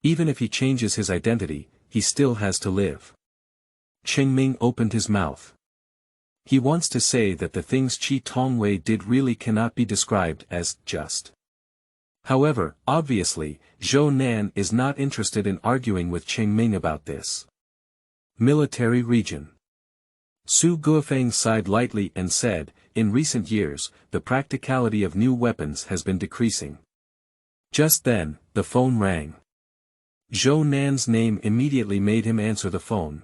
Even if he changes his identity, he still has to live. Qingming opened his mouth. He wants to say that the things Qi Tongwei did really cannot be described as just. However, obviously, Zhou Nan is not interested in arguing with Qingming about this. Military region. Su Guofeng sighed lightly and said, In recent years, the practicality of new weapons has been decreasing. Just then, the phone rang. Zhou Nan's name immediately made him answer the phone.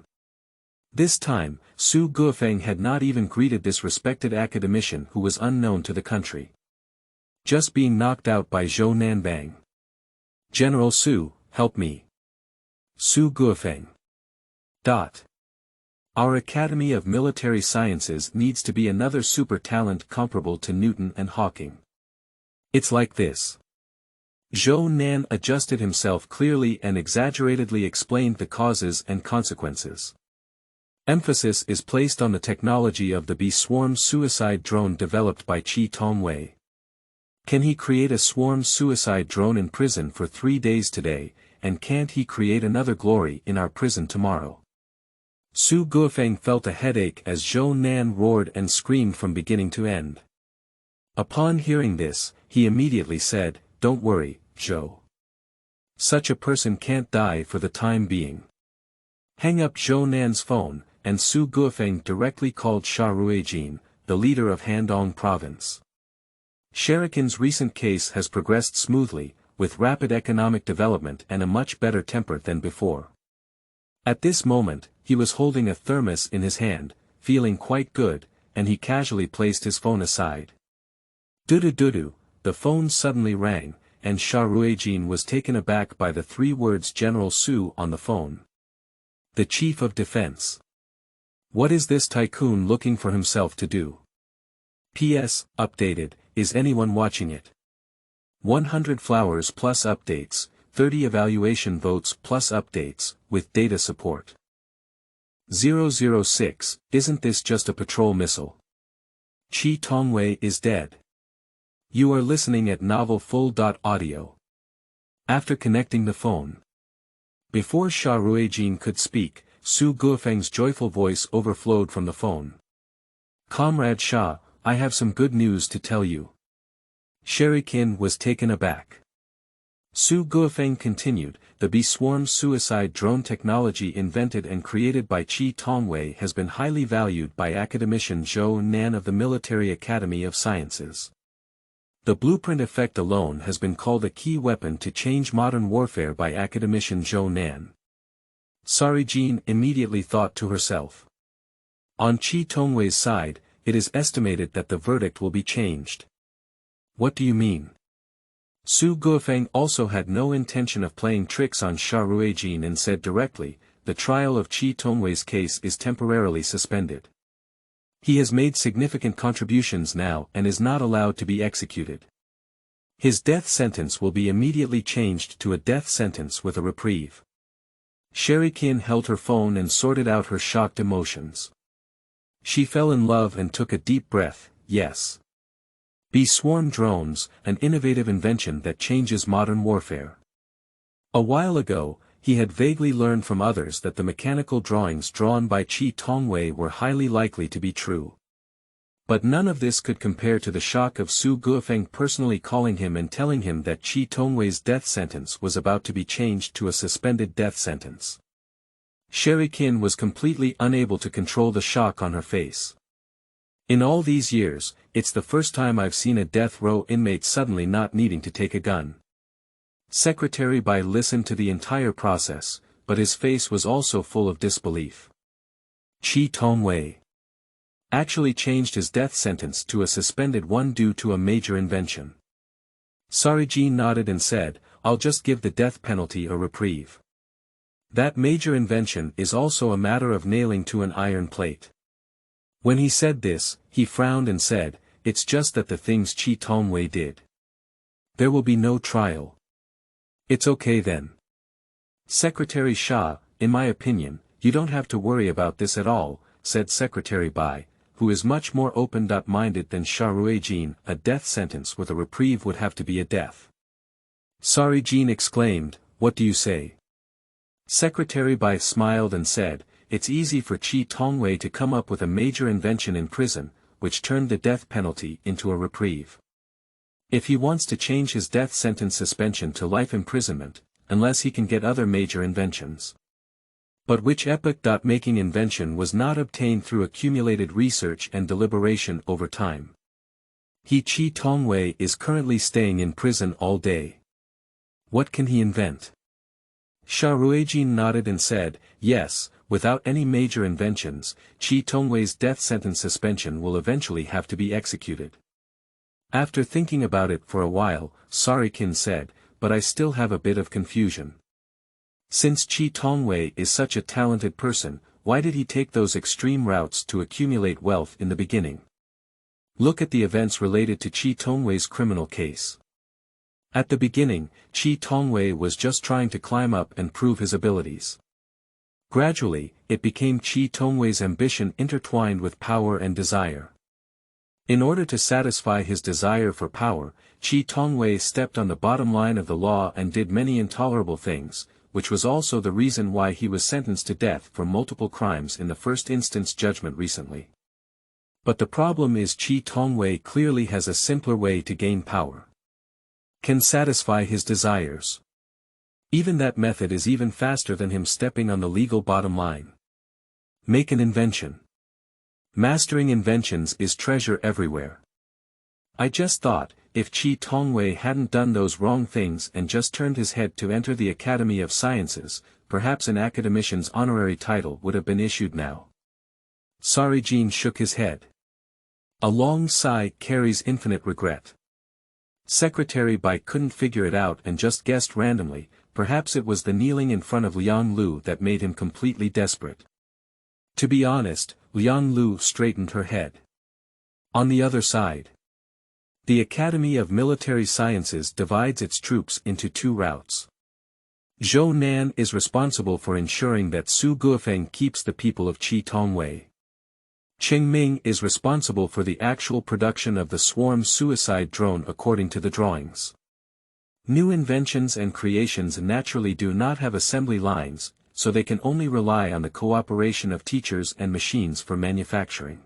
This time, Su Guofeng had not even greeted this respected academician who was unknown to the country. Just being knocked out by Zhou Nanbang. General Su, help me. Su Guofeng. Our Academy of Military Sciences needs to be another super talent comparable to Newton and Hawking. It's like this. Zhou Nan adjusted himself clearly and exaggeratedly explained the causes and consequences. Emphasis is placed on the technology of the swarm suicide drone developed by Qi Tongwei. Can he create a swarm suicide drone in prison for 3 days today, and can't he create another glory in our prison tomorrow? Su Guofeng felt a headache as Zhou Nan roared and screamed from beginning to end. Upon hearing this, he immediately said, Don't worry, Zhou. Such a person can't die for the time being. Hang up Zhou Nan's phone, and Su Guofeng directly called Sarijin, the leader of Handong province. Sherikin's recent case has progressed smoothly, with rapid economic development and a much better temper than before. At this moment, he was holding a thermos in his hand, feeling quite good, and he casually placed his phone aside. Dudu, the phone suddenly rang, and Sarijin was taken aback by the 3 words General Su on the phone. The Chief of Defense. What is this tycoon looking for himself to do? P.S. Updated, is anyone watching it? 100 flowers plus updates, 30 evaluation votes plus updates, with data support. 006, isn't this just a patrol missile? Qi Tongwei is dead. You are listening at novelfull.audio. After connecting the phone. Before Sarijin could speak, Su Guofeng's joyful voice overflowed from the phone. Comrade Sha, I have some good news to tell you. Sherikin was taken aback. Su Guofeng continued, the Beehive Suicide Drone technology invented and created by Qi Tongwei has been highly valued by academician Zhou Nan of the Military Academy of Sciences. The blueprint effect alone has been called a key weapon to change modern warfare by academician Zhou Nan. Sarijin immediately thought to herself. On Qi Tongwei's side, it is estimated that the verdict will be changed. What do you mean? Su Guofeng also had no intention of playing tricks on Sarijin and said directly, the trial of Qi Tongwei's case is temporarily suspended. He has made significant contributions now and is not allowed to be executed. His death sentence will be immediately changed to a death sentence with a reprieve. Sarijin held her phone and sorted out her shocked emotions. She fell in love and took a deep breath, yes. Beehive drones, an innovative invention that changes modern warfare. A while ago, he had vaguely learned from others that the mechanical drawings drawn by Qi Tongwei were highly likely to be true. But none of this could compare to the shock of Su Guofeng personally calling him and telling him that Qi Tongwei's death sentence was about to be changed to a suspended death sentence. Sarijin was completely unable to control the shock on her face. In all these years, it's the first time I've seen a death row inmate suddenly not needing to take a gun. Secretary Bai listened to the entire process, but his face was also full of disbelief. Qi Tongwei actually changed his death sentence to a suspended one due to a major invention. Sarijin nodded and said, I'll just give the death penalty a reprieve. That major invention is also a matter of nailing to an iron plate. When he said this, he frowned and said, it's just that the things Qi Tongwei did. There will be no trial. It's okay then. Secretary Shah, in my opinion, you don't have to worry about this at all, said Secretary Bai, who is much more open-minded than Sarijin. A death sentence with a reprieve would have to be a death. Sarijin exclaimed, what do you say? Secretary Bai smiled and said, it's easy for Qi Tongwei to come up with a major invention in prison, which turned the death penalty into a reprieve. If he wants to change his death sentence suspension to life imprisonment, unless he can get other major inventions. But which epoch-making invention was not obtained through accumulated research and deliberation over time? Qi Tongwei is currently staying in prison all day. What can he invent? Sarijin nodded and said, yes, without any major inventions, Qi Tongwei's death sentence suspension will eventually have to be executed. After thinking about it for a while, Sarijin said, but I still have a bit of confusion. Since Qi Tongwei is such a talented person, why did he take those extreme routes to accumulate wealth in the beginning? Look at the events related to Qi Tongwei's criminal case. At the beginning, Qi Tongwei was just trying to climb up and prove his abilities. Gradually, it became Qi Tongwei's ambition intertwined with power and desire. In order to satisfy his desire for power, Qi Tongwei stepped on the bottom line of the law and did many intolerable things, which was also the reason why he was sentenced to death for multiple crimes in the first instance judgment recently. But the problem is Qi Tongwei clearly has a simpler way to gain power. Can satisfy his desires. Even that method is even faster than him stepping on the legal bottom line. Make an invention. Mastering inventions is treasure everywhere. I just thought, if Qi Tongwei hadn't done those wrong things and just turned his head to enter the Academy of Sciences, perhaps an academician's honorary title would have been issued now. Sarijin shook his head. A long sigh carries infinite regret. Secretary Bai couldn't figure it out and just guessed randomly, perhaps it was the kneeling in front of Liang Lu that made him completely desperate. To be honest, Liang Lu straightened her head. On the other side. The Academy of Military Sciences divides its troops into two routes. Zhou Nan is responsible for ensuring that Su Guofeng keeps the people of Qi Tongwei. Cheng Ming is responsible for the actual production of the swarm suicide drone according to the drawings. New inventions and creations naturally do not have assembly lines, so they can only rely on the cooperation of teachers and machines for manufacturing.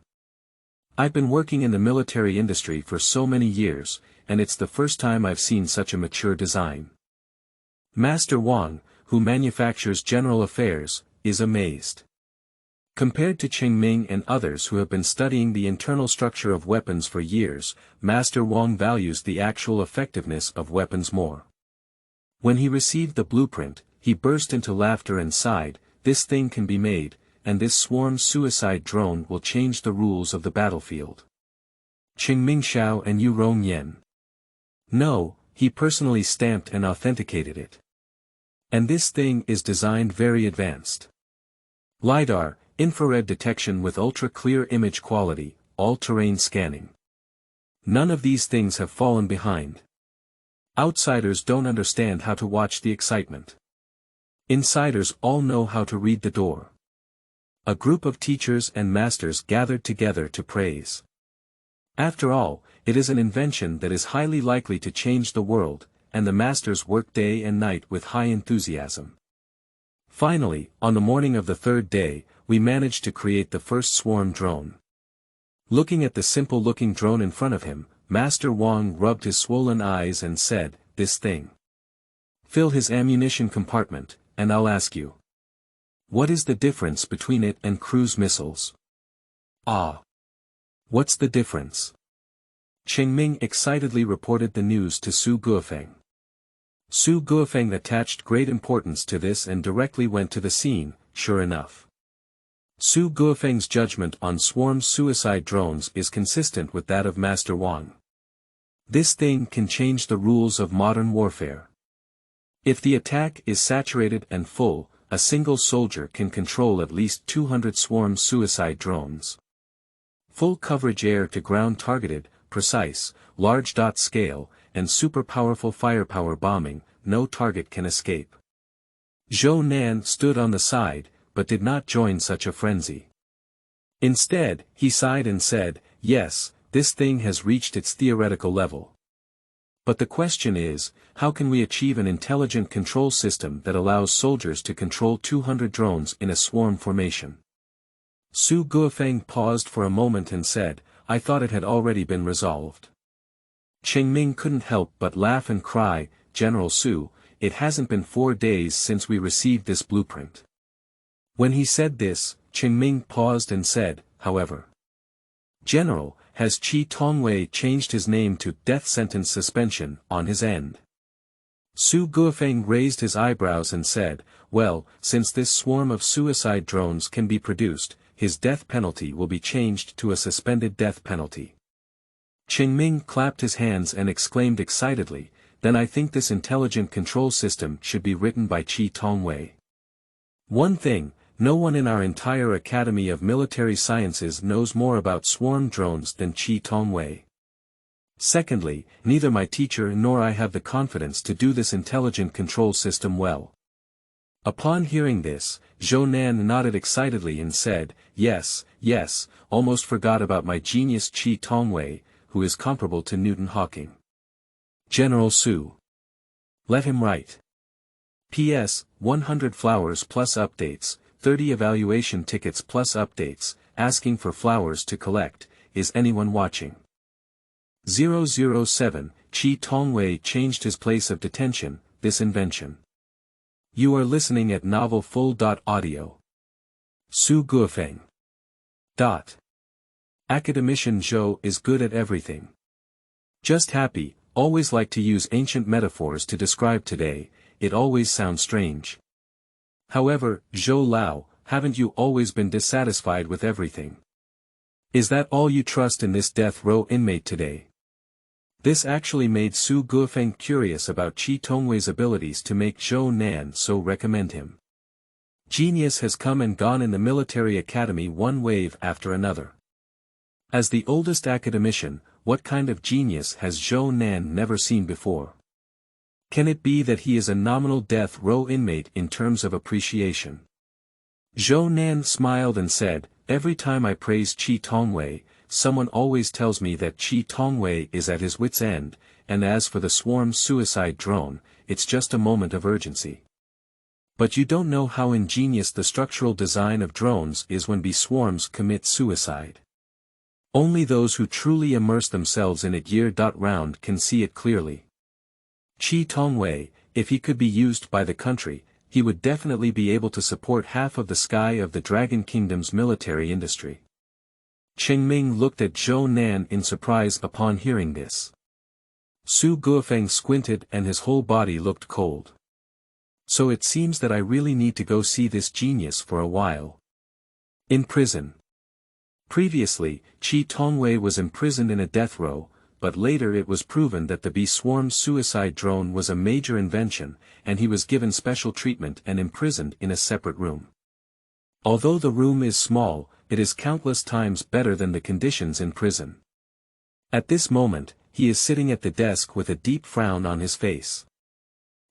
I've been working in the military industry for so many years, and it's the first time I've seen such a mature design. Master Wang, who manufactures general affairs, is amazed. Compared to Qingming and others who have been studying the internal structure of weapons for years, Master Wang values the actual effectiveness of weapons more. When he received the blueprint, he burst into laughter and sighed, "This thing can be made, and this swarm suicide drone will change the rules of the battlefield." Qingming Xiao and Yu Rongyan. No, he personally stamped and authenticated it. And this thing is designed very advanced. LiDAR, infrared detection with ultra-clear image quality, all-terrain scanning. None of these things have fallen behind. Outsiders don't understand how to watch the excitement. Insiders all know how to read the door. A group of teachers and masters gathered together to praise. After all, it is an invention that is highly likely to change the world, and the masters work day and night with high enthusiasm. Finally, on the morning of the third day, we managed to create the first swarm drone. Looking at the simple-looking drone in front of him, Master Wang rubbed his swollen eyes and said, "This thing. Fill his ammunition compartment, and I'll ask you. What is the difference between it and cruise missiles?" "Ah. What's the difference?" Qingming excitedly reported the news to Su Guofeng. Su Guofeng attached great importance to this and directly went to the scene. Sure enough, Su Guofeng's judgment on swarm suicide drones is consistent with that of Master Wang. This thing can change the rules of modern warfare. If the attack is saturated and full, a single soldier can control at least 200 swarm suicide drones. Full coverage air-to-ground targeted, precise, large dot scale, and super-powerful firepower bombing, no target can escape. Zhou Nan stood on the side, but did not join such a frenzy. Instead, he sighed and said, "Yes, this thing has reached its theoretical level. But the question is, how can we achieve an intelligent control system that allows soldiers to control 200 drones in a swarm formation?" Su Guofeng paused for a moment and said, "I thought it had already been resolved." Qingming couldn't help but laugh and cry, "General Su, it hasn't been 4 days since we received this blueprint." When he said this, Qingming paused and said, "However, General, has Qi Tongwei changed his name to death sentence suspension on his end?" Su Guofeng raised his eyebrows and said, "Well, since this swarm of suicide drones can be produced, his death penalty will be changed to a suspended death penalty." Qingming clapped his hands and exclaimed excitedly, "Then I think this intelligent control system should be written by Qi Tongwei. One thing, no one in our entire Academy of Military Sciences knows more about swarm drones than Qi Tongwei. Secondly, neither my teacher nor I have the confidence to do this intelligent control system well." Upon hearing this, Zhou Nan nodded excitedly and said, "Yes, yes, almost forgot about my genius Qi Tongwei, who is comparable to Newton Hawking. General Su. Let him write. P.S. 100 flowers plus updates, 30 evaluation tickets plus updates, asking for flowers to collect, is anyone watching? 007, Qi Tongwei changed his place of detention, this invention. You are listening at novelfull.audio. Su Guofeng. Academician Zhou is good at everything. Just happy, always like to use ancient metaphors to describe today, it always sounds strange. However, Zhou Lao, haven't you always been dissatisfied with everything? Is that all you trust in this death row inmate today? This actually made Su Guofeng curious about Qi Tongwei's abilities to make Zhou Nan so recommend him. Genius has come and gone in the military academy one wave after another. As the oldest academician, what kind of genius has Zhou Nan never seen before? Can it be that he is a nominal death row inmate in terms of appreciation? Zhou Nan smiled and said, "Every time I praise Qi Tongwei, someone always tells me that Qi Tongwei is at his wit's end, and as for the swarm suicide drone, it's just a moment of urgency. But you don't know how ingenious the structural design of drones is when swarms commit suicide. Only those who truly immerse themselves in it year-round can see it clearly. Qi Tongwei, if he could be used by the country, he would definitely be able to support half of the sky of the Dragon Kingdom's military industry. Qingming looked at Zhou Nan in surprise upon hearing this. Su Guofeng squinted and his whole body looked cold. So it seems that I really need to go see this genius for a while. In prison. Previously, Qi Tongwei was imprisoned in a death row, but later it was proven that the Beehive Suicide Drone was a major invention, and he was given special treatment and imprisoned in a separate room. Although the room is small, it is countless times better than the conditions in prison. At this moment, he is sitting at the desk with a deep frown on his face.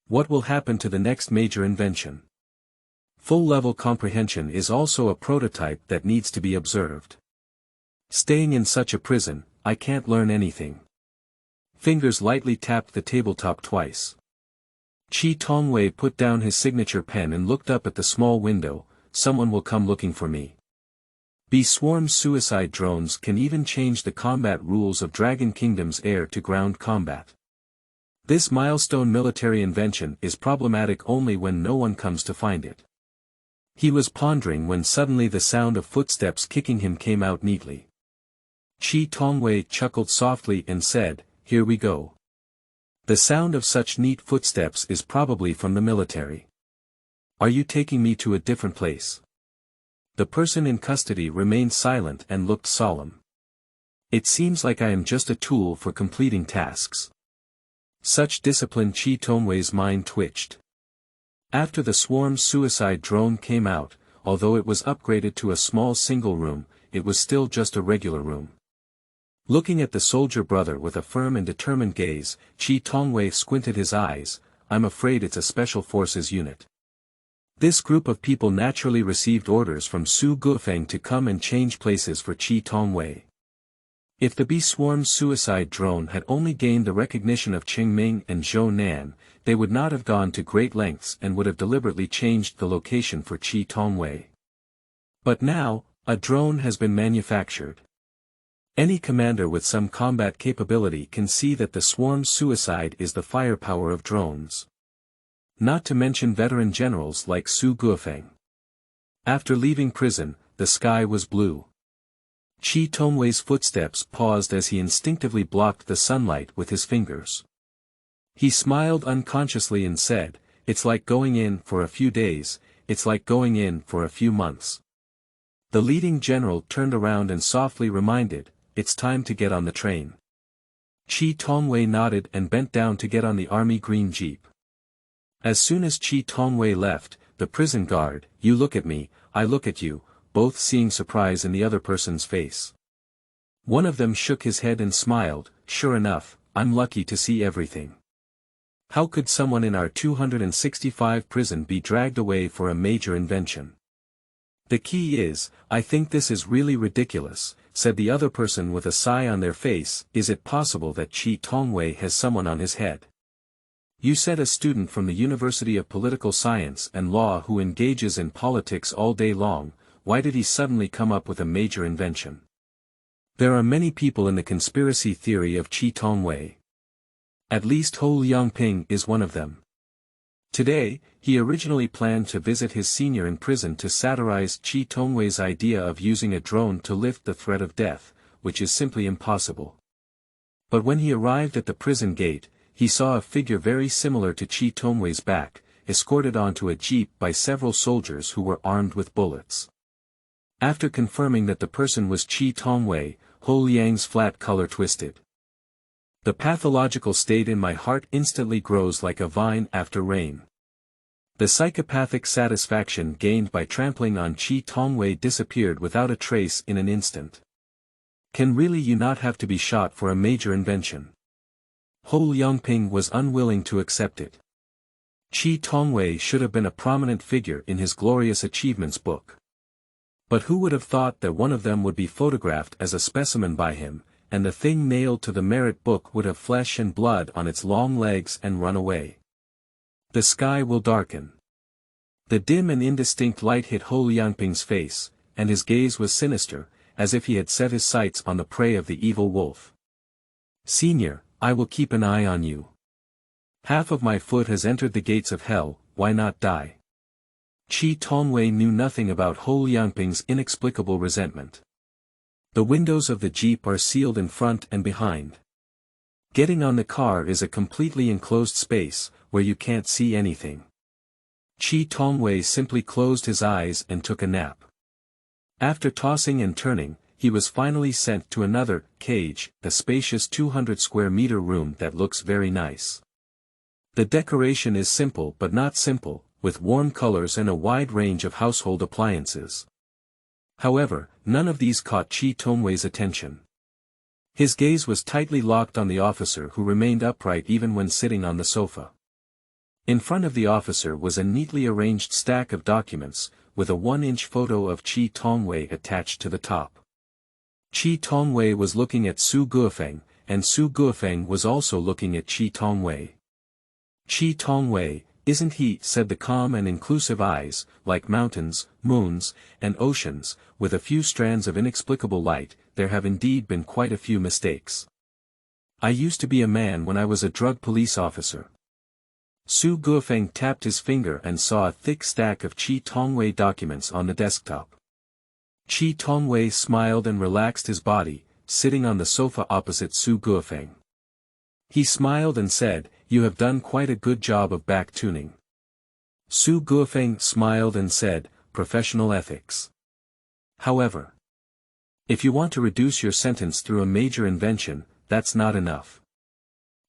What will happen to the next major invention? Full-level comprehension is also a prototype that needs to be observed. Staying in such a prison, I can't learn anything. Fingers lightly tapped the tabletop twice. Qi Tongwei put down his signature pen and looked up at the small window. Someone will come looking for me. Beehive suicide drones can even change the combat rules of Dragon Kingdom's air-to-ground combat. This milestone military invention is problematic only when no one comes to find it. He was pondering when suddenly the sound of footsteps kicking him came out neatly. Qi Tongwei chuckled softly and said, "Here we go." The sound of such neat footsteps is probably from the military. Are you taking me to a different place? The person in custody remained silent and looked solemn. It seems like I am just a tool for completing tasks. Such discipline. Qi Tongwei's mind twitched. After the swarm suicide drone came out, although it was upgraded to a small single room, it was still just a regular room. Looking at the soldier brother with a firm and determined gaze, Qi Tongwei squinted his eyes. I'm afraid it's a special forces unit. This group of people naturally received orders from Su Guofeng to come and change places for Qi Tongwei. If the Beehive suicide drone had only gained the recognition of Qingming and Zhou Nan, they would not have gone to great lengths and would have deliberately changed the location for Qi Tongwei. But now, a drone has been manufactured. Any commander with some combat capability can see that the swarm suicide is the firepower of drones. Not to mention veteran generals like Su Guofeng. After leaving prison, the sky was blue. Qi Tongwei's footsteps paused as he instinctively blocked the sunlight with his fingers. He smiled unconsciously and said, "It's like going in for a few days, it's like going in for a few months." The leading general turned around and softly reminded, "It's time to get on the train." Qi Tongwei nodded and bent down to get on the army green jeep. As soon as Qi Tongwei left, the prison guard, "You look at me, I look at you," both seeing surprise in the other person's face. One of them shook his head and smiled, "Sure enough, I'm lucky to see everything. How could someone in our 265 prison be dragged away for a major invention? The key is, I think this is really ridiculous," said the other person with a sigh on their face. "Is it possible that Qi Tongwei has someone on his head? You said a student from the University of Political Science and Law who engages in politics all day long. Why did he suddenly come up with a major invention?" There are many people in the conspiracy theory of Qi Tongwei. At least Hou Liangping is one of them. Today, he originally planned to visit his senior in prison to satirize Qi Tongwei's idea of using a drone to lift the threat of death, which is simply impossible. But when he arrived at the prison gate, he saw a figure very similar to Qi Tongwei's back, escorted onto a jeep by several soldiers who were armed with bullets. After confirming that the person was Qi Tongwei, Hou Liang's flat color twisted. The pathological state in my heart instantly grows like a vine after rain. The psychopathic satisfaction gained by trampling on Qi Tongwei disappeared without a trace in an instant. Can really you not have to be shot for a major invention? Hou Liangping was unwilling to accept it. Qi Tongwei should have been a prominent figure in his glorious achievements book. But who would have thought that one of them would be photographed as a specimen by him, and the thing nailed to the merit book would have flesh and blood on its long legs and run away? The sky will darken. The dim and indistinct light hit Hou Liangping's face, and his gaze was sinister, as if he had set his sights on the prey of the evil wolf. "Senior, I will keep an eye on you." Half of my foot has entered the gates of hell, why not die? Qi Tongwei knew nothing about Hou Liangping's inexplicable resentment. The windows of the jeep are sealed in front and behind. Getting on the car is a completely enclosed space, where you can't see anything. Qi Tongwei simply closed his eyes and took a nap. After tossing and turning, he was finally sent to another cage, a spacious 200 square meter room that looks very nice. The decoration is simple but not simple, with warm colors and a wide range of household appliances. However, none of these caught Qi Tongwei's attention. His gaze was tightly locked on the officer who remained upright even when sitting on the sofa. In front of the officer was a neatly arranged stack of documents, with a 1-inch photo of Qi Tongwei attached to the top. Qi Tongwei was looking at Su Guofeng, and Su Guofeng was also looking at Qi Tongwei. Qi Tongwei, isn't he, said the calm and inclusive eyes, like mountains, moons, and oceans, with a few strands of inexplicable light, there have indeed been quite a few mistakes. I used to be a man when I was a drug police officer. Su Guofeng tapped his finger and saw a thick stack of Qi Tongwei documents on the desktop. Qi Tongwei smiled and relaxed his body, sitting on the sofa opposite Su Guofeng. He smiled and said, "You have done quite a good job of back-tuning." Su Guofeng smiled and said, "Professional ethics. However, if you want to reduce your sentence through a major invention, that's not enough."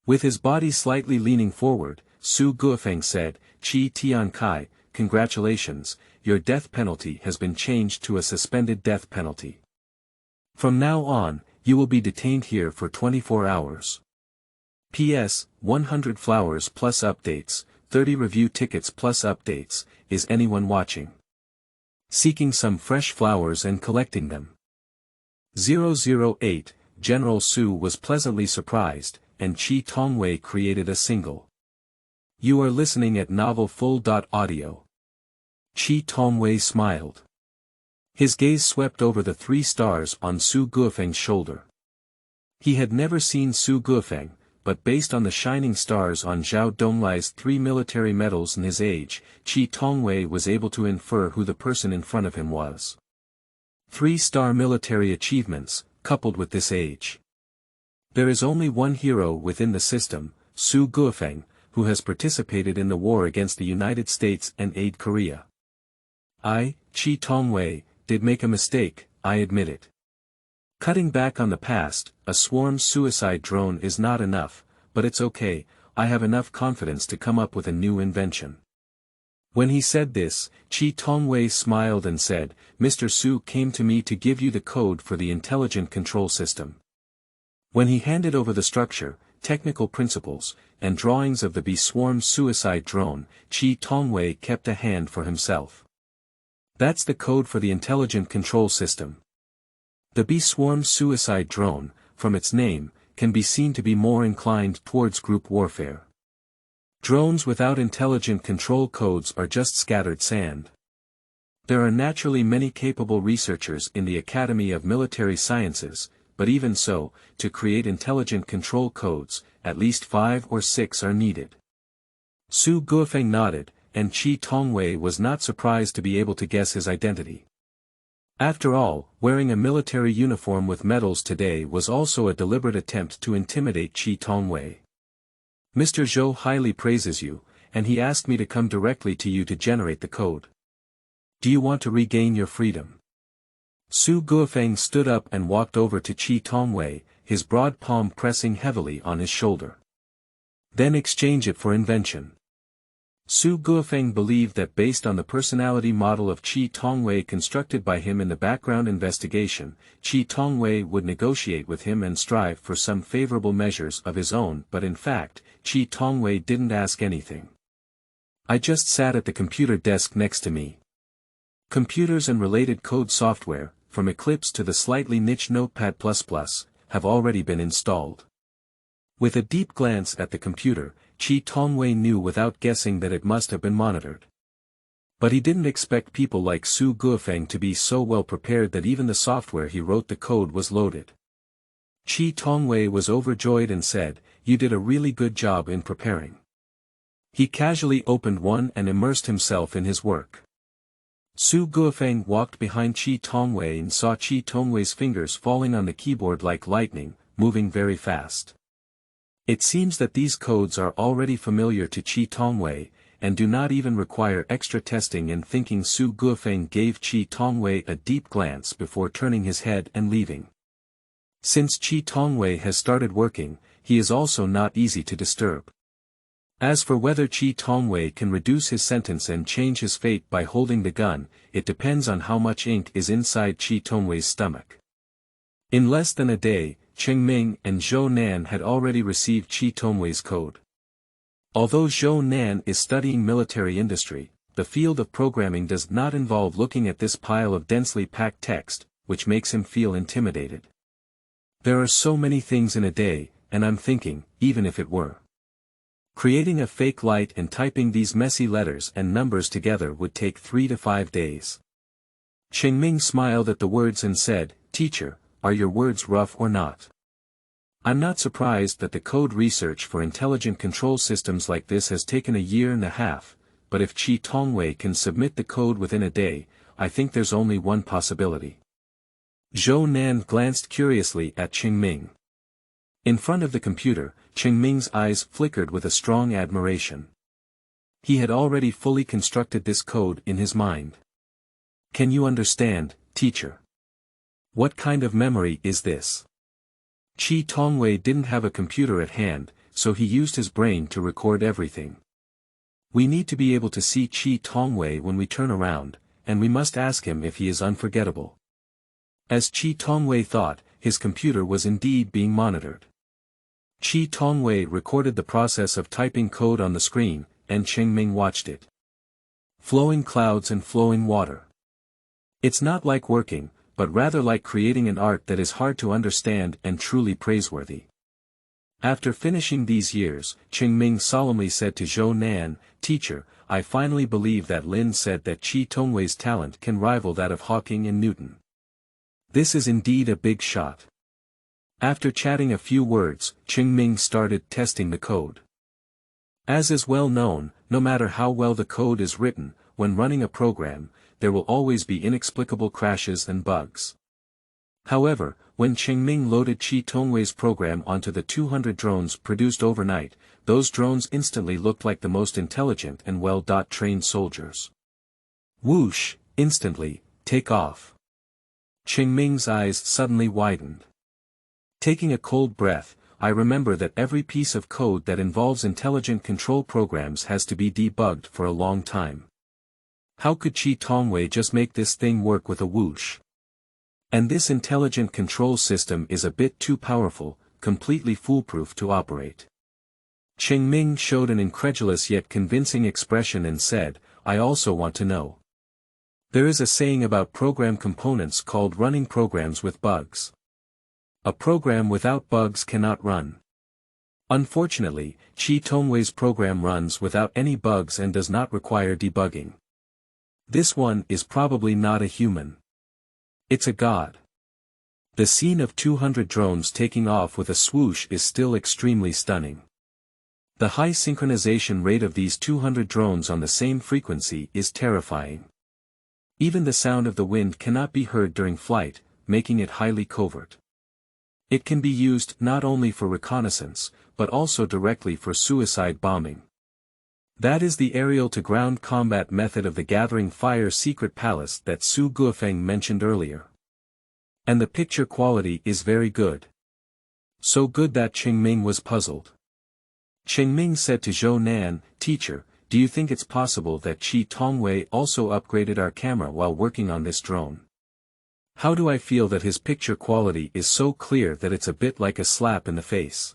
With his body slightly leaning forward, Su Guofeng said, "Qi Tiankai, congratulations, your death penalty has been changed to a suspended death penalty. From now on, you will be detained here for 24 hours. P.S. 100 flowers plus updates, 30 review tickets plus updates, is anyone watching? Seeking some fresh flowers and collecting them. 008, General Su was pleasantly surprised, and Qi Tongwei created a single. You are listening at novelfull.audio. Qi Tongwei smiled. His gaze swept over the 3 stars on Su Guofeng's shoulder. He had never seen Su Guofeng, but based on the shining stars on Zhao Donglai's 3 military medals and his age, Qi Tongwei was able to infer who the person in front of him was. 3-star military achievements, coupled with this age. There is only one hero within the system, Su Guofeng, who has participated in the war against the United States and aid Korea. I, Qi Tongwei, did make a mistake, I admit it. Cutting back on the past, a swarm suicide drone is not enough, but it's okay, I have enough confidence to come up with a new invention. When he said this, Qi Tongwei smiled and said, Mr. Su came to me to give you the code for the intelligent control system. When he handed over the structure, technical principles, and drawings of the Bee-swarm suicide drone, Qi Tongwei kept a hand for himself. That's the code for the intelligent control system. The Bee-swarm suicide drone, from its name, can be seen to be more inclined towards group warfare. Drones without intelligent control codes are just scattered sand. There are naturally many capable researchers in the Academy of Military Sciences, but even so, to create intelligent control codes, at least 5 or 6 are needed. Su Guofeng nodded, and Qi Tongwei was not surprised to be able to guess his identity. After all, wearing a military uniform with medals today was also a deliberate attempt to intimidate Qi Tongwei. Mr. Zhou highly praises you, and he asked me to come directly to you to generate the code. Do you want to regain your freedom? Su Guofeng stood up and walked over to Qi Tongwei, his broad palm pressing heavily on his shoulder. Then exchange it for invention. Su Guofeng believed that based on the personality model of Qi Tongwei constructed by him in the background investigation, Qi Tongwei would negotiate with him and strive for some favorable measures of his own, but in fact, Qi Tongwei didn't ask anything. I just sat at the computer desk next to me. Computers and related code software, from Eclipse to the slightly niche Notepad++, have already been installed. With a deep glance at the computer, Qi Tongwei knew without guessing that it must have been monitored. But he didn't expect people like Su Guofeng to be so well prepared that even the software he wrote the code was loaded. Qi Tongwei was overjoyed and said, "You did a really good job in preparing. He casually opened one and immersed himself in his work. Su Guofeng walked behind Qi Tongwei and saw Qi Tongwei's fingers falling on the keyboard like lightning, moving very fast. It seems that these codes are already familiar to Qi Tongwei, and do not even require extra testing and thinking. Su Guofeng gave Qi Tongwei a deep glance before turning his head and leaving. Since Qi Tongwei has started working, he is also not easy to disturb. As for whether Qi Tongwei can reduce his sentence and change his fate by holding the gun, it depends on how much ink is inside Qi Tongwei's stomach. In less than a day, Cheng Ming and Zhou Nan had already received Qi Tongwei's code. Although Zhou Nan is studying military industry, the field of programming does not involve looking at this pile of densely packed text, which makes him feel intimidated. There are so many things in a day, and I'm thinking, even if it were creating a fake light and typing these messy letters and numbers together would take 3 to 5 days. Cheng Ming smiled at the words and said, "Teacher, are your words rough or not? I'm not surprised that the code research for intelligent control systems like this has taken a year and a half, but if Qi Tongwei can submit the code within a day, I think there's only one possibility." Zhou Nan glanced curiously at Cheng Ming. In front of the computer, Cheng Ming's eyes flickered with a strong admiration. He had already fully constructed this code in his mind. "Can you understand, teacher? What kind of memory is this?" Qi Tongwei didn't have a computer at hand, so he used his brain to record everything. "We need to be able to see Qi Tongwei when we turn around, and we must ask him if he is unforgettable." As Qi Tongwei thought, his computer was indeed being monitored. Qi Tongwei recorded the process of typing code on the screen, and Cheng Ming watched it. Flowing clouds and flowing water. It's not like working, but rather like creating an art that is hard to understand and truly praiseworthy. After finishing these years, Cheng Ming solemnly said to Zhou Nan, "Teacher, I finally believe that Lin said that Qi Tongwei's talent can rival that of Hawking and Newton. This is indeed a big shot." After chatting a few words, Cheng Ming started testing the code. As is well known, no matter how well the code is written, when running a program, there will always be inexplicable crashes and bugs. However, when Cheng Ming loaded Qi Tongwei's program onto the 200 drones produced overnight, those drones instantly looked like the most intelligent and well-trained soldiers. Whoosh, instantly, take off. Cheng Ming's eyes suddenly widened. Taking a cold breath, I remember that every piece of code that involves intelligent control programs has to be debugged for a long time. How could Qi Tongwei just make this thing work with a whoosh? And this intelligent control system is a bit too powerful, completely foolproof to operate. Cheng Ming showed an incredulous yet convincing expression and said, "I also want to know. There is a saying about program components called running programs with bugs. A program without bugs cannot run. Unfortunately, Qi Tongwei's program runs without any bugs and does not require debugging. This one is probably not a human. It's a god." The scene of 200 drones taking off with a swoosh is still extremely stunning. The high synchronization rate of these 200 drones on the same frequency is terrifying. Even the sound of the wind cannot be heard during flight, making it highly covert. It can be used not only for reconnaissance, but also directly for suicide bombing. That is the aerial-to-ground combat method of the Gathering Fire secret palace that Su Guofeng mentioned earlier. And the picture quality is very good. So good that Cheng Ming was puzzled. Cheng Ming said to Zhou Nan, "Teacher, do you think it's possible that Qi Tongwei also upgraded our camera while working on this drone? How do I feel that his picture quality is so clear that it's a bit like a slap in the face?"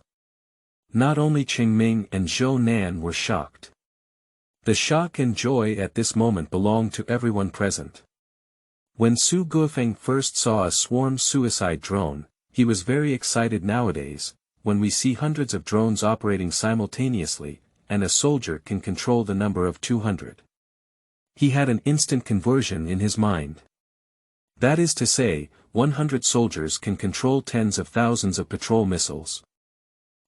Not only Cheng Ming and Zhou Nan were shocked. The shock and joy at this moment belonged to everyone present. When Su Guofeng first saw a swarm suicide drone, he was very excited. Nowadays, when we see hundreds of drones operating simultaneously, and a soldier can control the number of 200. He had an instant conversion in his mind. That is to say, 100 soldiers can control tens of thousands of patrol missiles.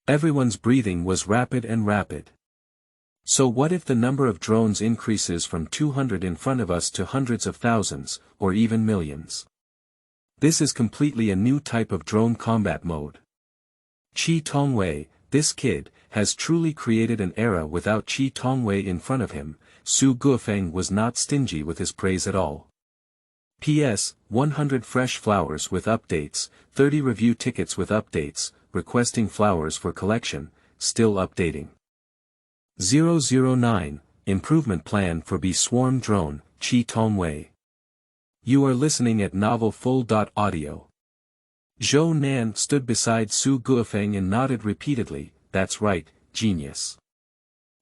Everyone's breathing was rapid and rapid. So what if the number of drones increases from 200 in front of us to hundreds of thousands, or even millions? This is completely a new type of drone combat mode. Qi Tongwei, this kid, has truly created an era without Qi Tongwei in front of him. Su Guofeng was not stingy with his praise at all. P.S. 100 fresh flowers with updates, 30 review tickets with updates, requesting flowers for collection, still updating. 009, Improvement Plan for Bee-Swarm Drone, Qi Tongwei. You are listening at novelfull.audio. Zhou Nan stood beside Su Guofeng and nodded repeatedly, that's right, genius.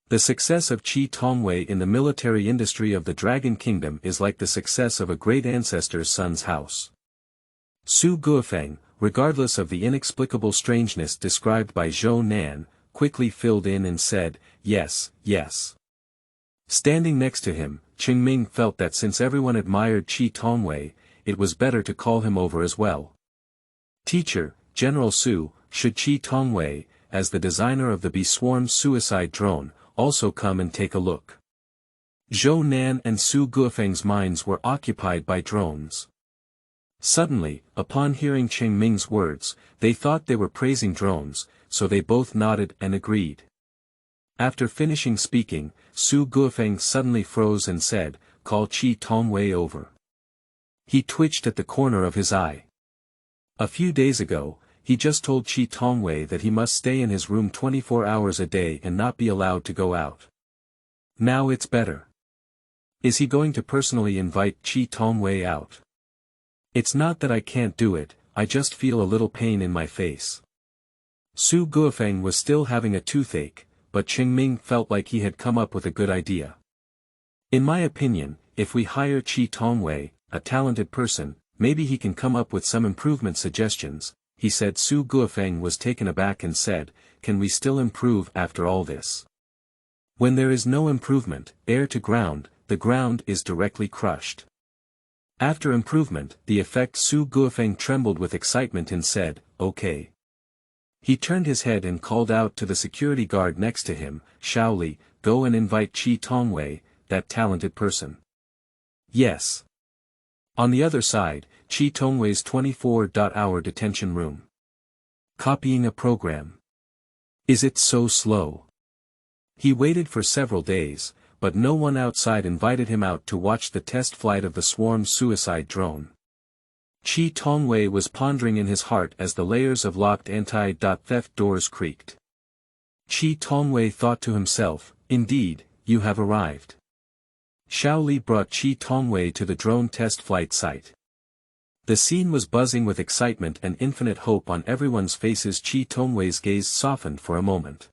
The success of Qi Tongwei in the military industry of the Dragon Kingdom is like the success of a great ancestor's son's house. Su Guofeng, regardless of the inexplicable strangeness described by Zhou Nan, quickly filled in and said, yes, yes. Standing next to him, Qingming felt that since everyone admired Qi Tongwei, it was better to call him over as well. Teacher, General Su, should Qi Tongwei, as the designer of the Bee-Swarm Suicide Drone, also come and take a look? Zhou Nan and Su Guofeng's minds were occupied by drones. Suddenly, upon hearing Qingming's words, they thought they were praising drones, so they both nodded and agreed. After finishing speaking, Su Guofeng suddenly froze and said, call Qi Tongwei over. He twitched at the corner of his eye. A few days ago, he just told Qi Tongwei that he must stay in his room 24 hours a day and not be allowed to go out. Now it's better. Is he going to personally invite Qi Tongwei out? It's not that I can't do it, I just feel a little pain in my face. Su Guofeng was still having a toothache, but Qingming felt like he had come up with a good idea. In my opinion, if we hire Qi Tongwei, a talented person, maybe he can come up with some improvement suggestions, he said. Su Guofeng was taken aback and said, can we still improve after all this? When there is no improvement, air to ground, the ground is directly crushed. After improvement, the effect. Su Guofeng trembled with excitement and said, okay. He turned his head and called out to the security guard next to him, Shaoli, go and invite Qi Tongwei, that talented person. Yes. On the other side, Qi Tongwei's 24-hour detention room. Copying a program. Is it so slow? He waited for several days, but no one outside invited him out to watch the test flight of the swarm suicide drone. Qi Tongwei was pondering in his heart as the layers of locked anti-theft doors creaked. Qi Tongwei thought to himself, indeed, you have arrived. Shaoli brought Qi Tongwei to the drone test flight site. The scene was buzzing with excitement and infinite hope on everyone's faces. Qi Tongwei's gaze softened for a moment.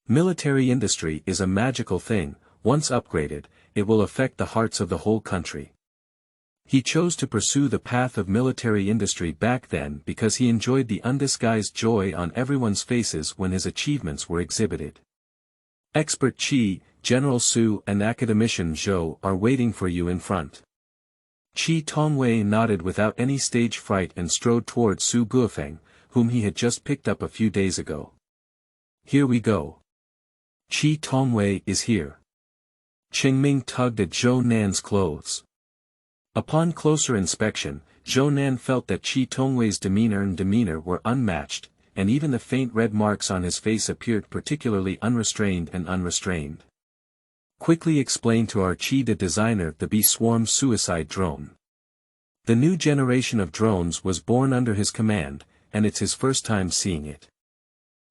Military industry is a magical thing. Once upgraded, it will affect the hearts of the whole country. He chose to pursue the path of military industry back then because he enjoyed the undisguised joy on everyone's faces when his achievements were exhibited. Expert Qi, General Su and Academician Zhou are waiting for you in front. Qi Tongwei nodded without any stage fright and strode toward Su Guofeng, whom he had just picked up a few days ago. Here we go. Qi Tongwei is here. Qingming tugged at Zhou Nan's clothes. Upon closer inspection, Zhou Nan felt that Qi Tongwei's demeanor were unmatched, and even the faint red marks on his face appeared particularly unrestrained and unrestrained. Quickly explain to our Qi the designer the Bee-Swarm Suicide Drone. The new generation of drones was born under his command, and it's his first time seeing it.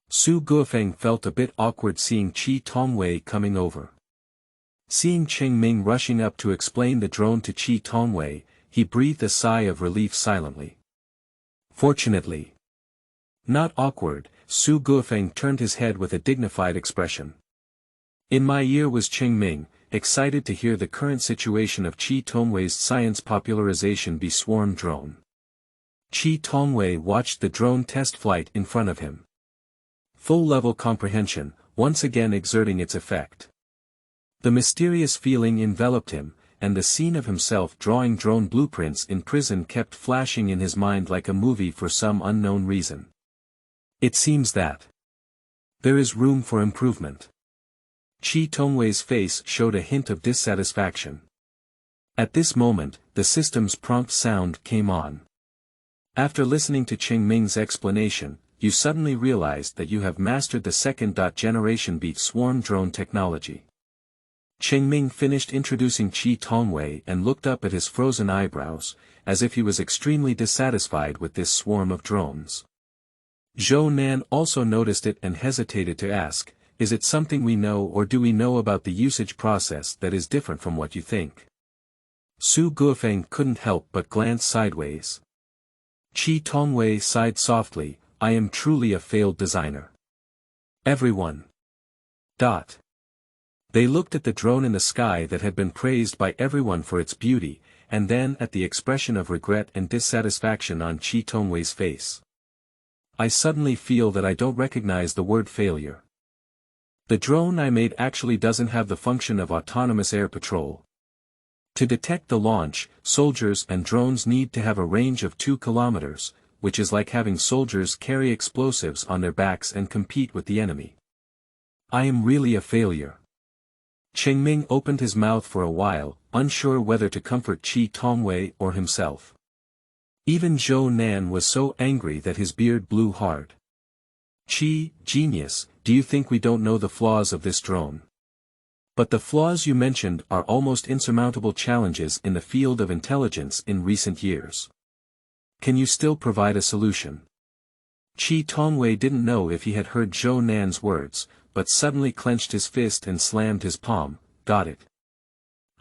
Su Guofeng felt a bit awkward seeing Qi Tongwei coming over. Seeing Qingming rushing up to explain the drone to Qi Tongwei, he breathed a sigh of relief silently. Fortunately. Not awkward, Su Guofeng turned his head with a dignified expression. In my ear was Qingming, excited to hear the current situation of Qi Tongwei's science popularization Bee-Swarm drone. Qi Tongwei watched the drone test flight in front of him. Full-level comprehension, once again exerting its effect. The mysterious feeling enveloped him, and the scene of himself drawing drone blueprints in prison kept flashing in his mind like a movie for some unknown reason. It seems that there is room for improvement. Qi Tongwei's face showed a hint of dissatisfaction. At this moment, the system's prompt sound came on. After listening to Qingming's explanation, you suddenly realized that you have mastered the second-generation beat swarm drone technology. Qingming finished introducing Qi Tongwei and looked up at his frozen eyebrows, as if he was extremely dissatisfied with this swarm of drones. Zhou Nan also noticed it and hesitated to ask, is it something we know or do we know about the usage process that is different from what you think? Su Guofeng couldn't help but glance sideways. Qi Tongwei sighed softly, I am truly a failed designer. Everyone. They looked at the drone in the sky that had been praised by everyone for its beauty, and then at the expression of regret and dissatisfaction on Qi Tongwei's face. I suddenly feel that I don't recognize the word failure. The drone I made actually doesn't have the function of autonomous air patrol. To detect the launch, soldiers and drones need to have a range of 2 kilometers, which is like having soldiers carry explosives on their backs and compete with the enemy. I am really a failure. Qingming opened his mouth for a while, unsure whether to comfort Qi Tongwei or himself. Even Zhou Nan was so angry that his beard blew hard. Qi, genius, do you think we don't know the flaws of this drone? But the flaws you mentioned are almost insurmountable challenges in the field of intelligence in recent years. Can you still provide a solution? Qi Tongwei didn't know if he had heard Zhou Nan's words, but suddenly clenched his fist and slammed his palm. Got it.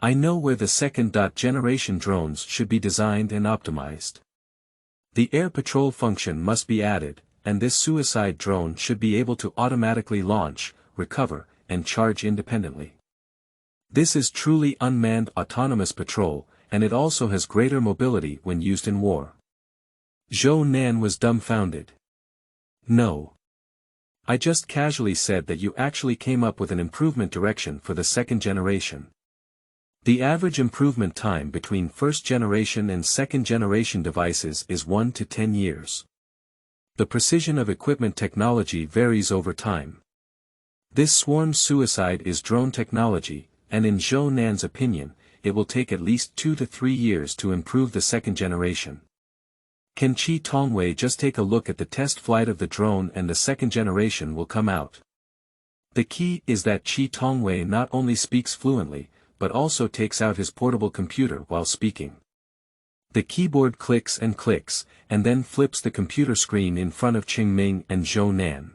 I know where the second-generation drones should be designed and optimized. The air patrol function must be added, and this suicide drone should be able to automatically launch, recover, and charge independently. This is truly unmanned autonomous patrol, and it also has greater mobility when used in war. Zhou Nan was dumbfounded. No. I just casually said that you actually came up with an improvement direction for the second generation. The average improvement time between first generation and second generation devices is 1 to 10 years. The precision of equipment technology varies over time. This swarm suicide is drone technology, and in Zhou Nan's opinion, it will take at least 2 to 3 years to improve the second generation. Can Qi Tongwei just take a look at the test flight of the drone and the second generation will come out? The key is that Qi Tongwei not only speaks fluently, but also takes out his portable computer while speaking. The keyboard clicks, and then flips the computer screen in front of Qingming and Zhou Nan.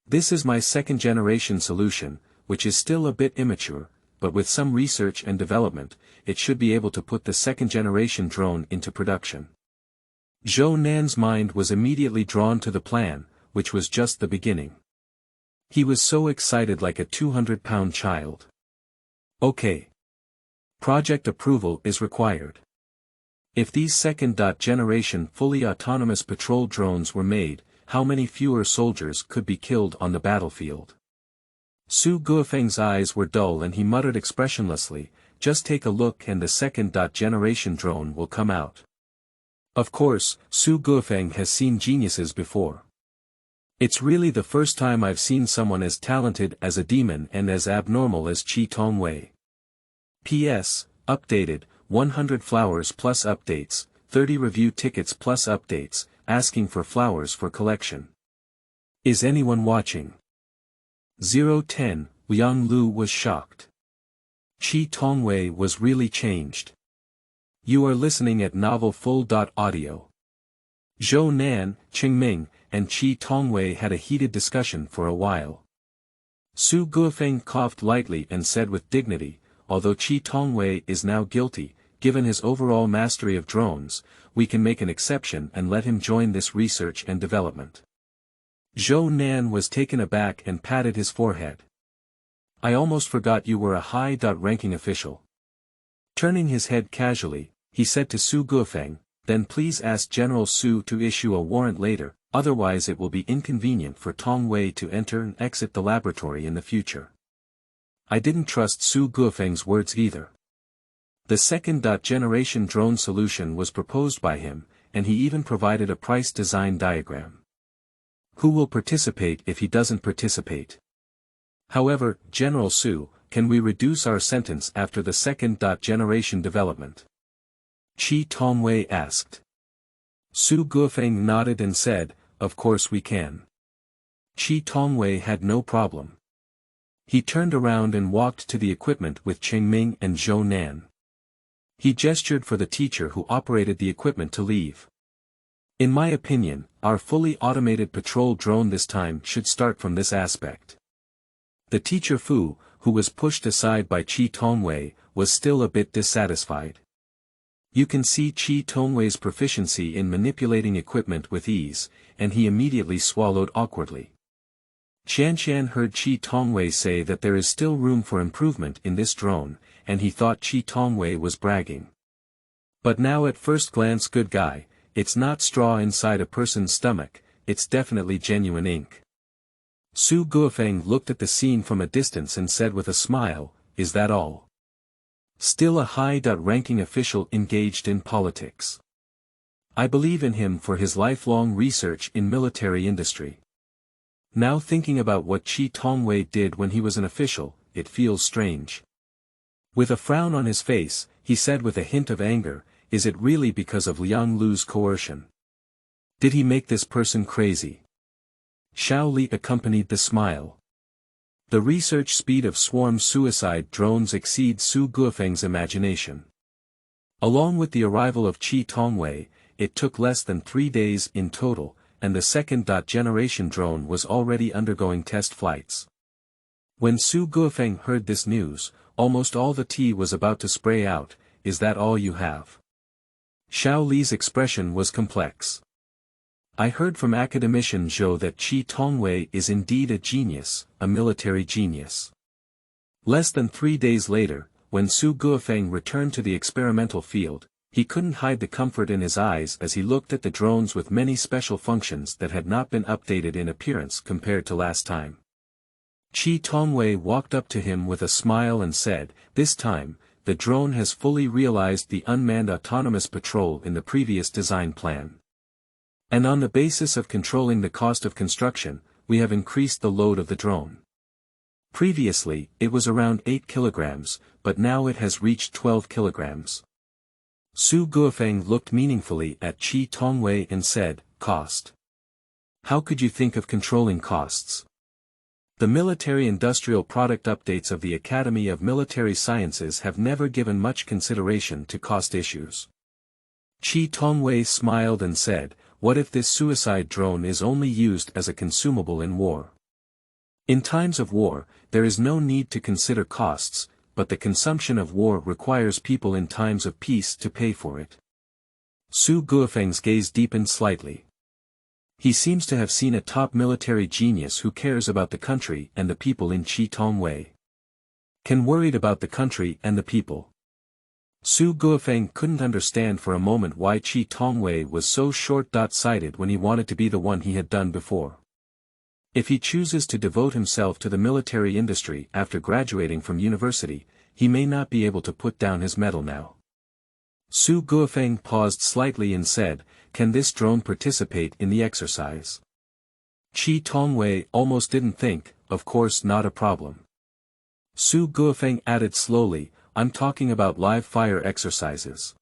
This is my second generation solution, which is still a bit immature, but with some research and development, it should be able to put the second generation drone into production. Zhou Nan's mind was immediately drawn to the plan, which was just the beginning. He was so excited like a 200-pound child. Okay. Project approval is required. If these second-generation fully autonomous patrol drones were made, how many fewer soldiers could be killed on the battlefield? Su Guofeng's eyes were dull and he muttered expressionlessly, just take a look and the second-generation drone will come out. Of course, Su Guofeng has seen geniuses before. It's really the first time I've seen someone as talented as a demon and as abnormal as Qi Tongwei. P.S. Updated, 100 flowers plus updates, 30 review tickets plus updates, asking for flowers for collection. Is anyone watching? 010, Liang Lu was shocked. Qi Tongwei was really changed. You are listening at novelfull.audio. Zhou Nan, Qingming, and Qi Tongwei had a heated discussion for a while. Su Guofeng coughed lightly and said with dignity, although Qi Tongwei is now guilty, given his overall mastery of drones, we can make an exception and let him join this research and development. Zhou Nan was taken aback and patted his forehead. I almost forgot you were a high-ranking official. Turning his head casually, he said to Su Guofeng, then please ask General Su to issue a warrant later, otherwise it will be inconvenient for Tongwei to enter and exit the laboratory in the future. I didn't trust Su Guofeng's words either. The second-generation drone solution was proposed by him, and he even provided a price design diagram. Who will participate if he doesn't participate? However, General Su, can we reduce our sentence after the second generation development? Qi Tongwei asked. Su Guofeng nodded and said, of course we can. Qi Tongwei had no problem. He turned around and walked to the equipment with Chengming and Zhou Nan. He gestured for the teacher who operated the equipment to leave. In my opinion, our fully automated patrol drone this time should start from this aspect. The teacher Fu, who was pushed aside by Qi Tongwei, was still a bit dissatisfied. You can see Qi Tongwei's proficiency in manipulating equipment with ease, and he immediately swallowed awkwardly. Qianqian heard Qi Tongwei say that there is still room for improvement in this drone, and he thought Qi Tongwei was bragging. But now at first glance, good guy, it's not straw inside a person's stomach, it's definitely genuine ink. Su Guofeng looked at the scene from a distance and said with a smile, is that all? Still a high-ranking official engaged in politics. I believe in him for his lifelong research in military industry. Now thinking about what Qi Tongwei did when he was an official, it feels strange. With a frown on his face, he said with a hint of anger, is it really because of Liang Lu's coercion? Did he make this person crazy? Xiao Li accompanied the smile. The research speed of swarm suicide drones exceeds Su Guofeng's imagination. Along with the arrival of Qi Tongwei, it took less than 3 days in total, and the second generation drone was already undergoing test flights. When Su Guofeng heard this news, almost all the tea was about to spray out. Is that all you have? Xiao Li's expression was complex. I heard from academician Zhou that Qi Tongwei is indeed a genius, a military genius. Less than 3 days later, when Su Guofeng returned to the experimental field, he couldn't hide the comfort in his eyes as he looked at the drones with many special functions that had not been updated in appearance compared to last time. Qi Tongwei walked up to him with a smile and said, this time, the drone has fully realized the unmanned autonomous patrol in the previous design plan. And on the basis of controlling the cost of construction, we have increased the load of the drone. Previously, it was around 8 kilograms, but now it has reached 12 kilograms. Su Guofeng looked meaningfully at Qi Tongwei and said, cost. How could you think of controlling costs? The military-industrial product updates of the Academy of Military Sciences have never given much consideration to cost issues. Qi Tongwei smiled and said, what if this suicide drone is only used as a consumable in war? In times of war, there is no need to consider costs, but the consumption of war requires people in times of peace to pay for it. Su Guofeng's gaze deepened slightly. He seems to have seen a top military genius who cares about the country and the people in Qi Tongwei. Worried about the country and the people. Su Guofeng couldn't understand for a moment why Qi Tongwei was so short-sighted when he wanted to be the one he had done before. If he chooses to devote himself to the military industry after graduating from university, he may not be able to put down his medal now. Su Guofeng paused slightly and said, can this drone participate in the exercise? Qi Tongwei almost didn't think, of course not a problem. Su Guofeng added slowly, I'm talking about live-fire exercises.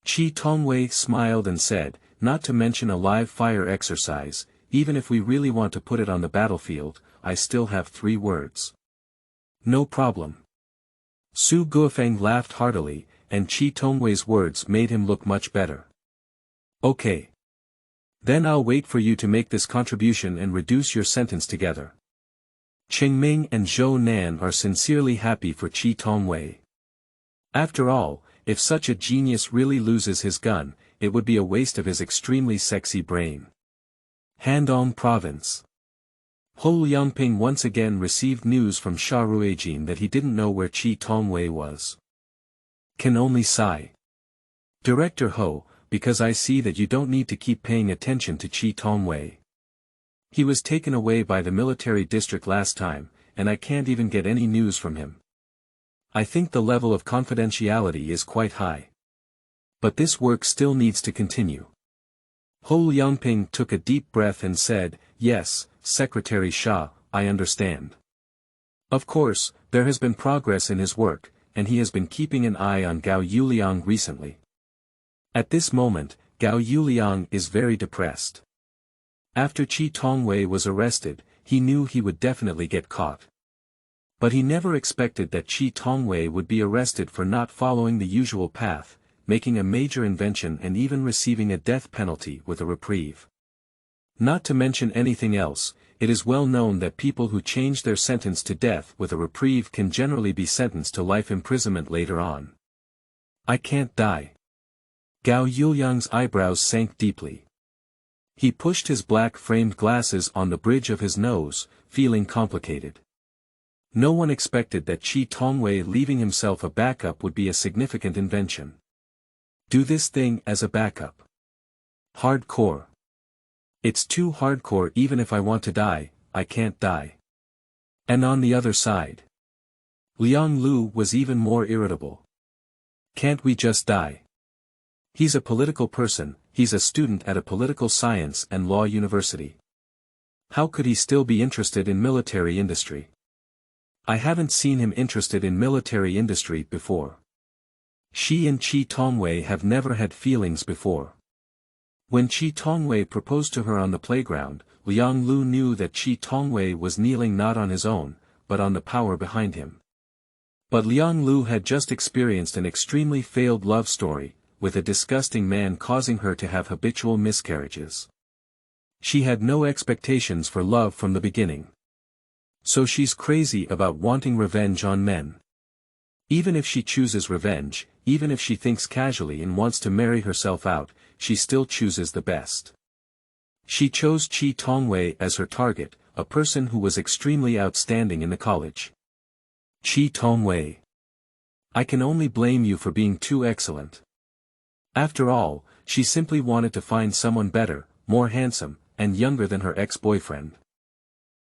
Qi Tongwei smiled and said, not to mention a live-fire exercise, even if we really want to put it on the battlefield, I still have 3 words. No problem. Su Guofeng laughed heartily, and Qi Tongwei's words made him look much better. Okay. Then I'll wait for you to make this contribution and reduce your sentence together. Chengming and Zhou Nan are sincerely happy for Qi Tongwei. After all, if such a genius really loses his gun, it would be a waste of his extremely sexy brain. Handong Province. Hou Liangping once again received news from Sarijin that he didn't know where Qi Tongwei was. Can only sigh. Director Hou, because I see that you don't need to keep paying attention to Qi Tongwei. He was taken away by the military district last time, and I can't even get any news from him. I think the level of confidentiality is quite high. But this work still needs to continue. Hou Liangping took a deep breath and said, yes, Secretary Xia, I understand. Of course, there has been progress in his work, and he has been keeping an eye on Gao Yuliang recently. At this moment, Gao Yuliang is very depressed. After Qi Tongwei was arrested, he knew he would definitely get caught. But he never expected that Qi Tongwei would be arrested for not following the usual path, making a major invention and even receiving a death penalty with a reprieve. Not to mention anything else, it is well known that people who change their sentence to death with a reprieve can generally be sentenced to life imprisonment later on. I can't die. Gao Yuliang's eyebrows sank deeply. He pushed his black-framed glasses on the bridge of his nose, feeling complicated. No one expected that Qi Tongwei leaving himself a backup would be a significant invention. Do this thing as a backup. Hardcore. It's too hardcore. Even if I want to die, I can't die. And on the other side, Liang Lu was even more irritable. Can't we just die? He's a political person, he's a student at a political science and law university. How could he still be interested in military industry? I haven't seen him interested in military industry before. She and Qi Tongwei have never had feelings before. When Qi Tongwei proposed to her on the playground, Liang Lu knew that Qi Tongwei was kneeling not on his own, but on the power behind him. But Liang Lu had just experienced an extremely failed love story, with a disgusting man causing her to have habitual miscarriages. She had no expectations for love from the beginning. So she's crazy about wanting revenge on men. Even if she chooses revenge, even if she thinks casually and wants to marry herself out, she still chooses the best. She chose Qi Tongwei as her target, a person who was extremely outstanding in the college. Qi Tongwei. I can only blame you for being too excellent. After all, she simply wanted to find someone better, more handsome, and younger than her ex-boyfriend.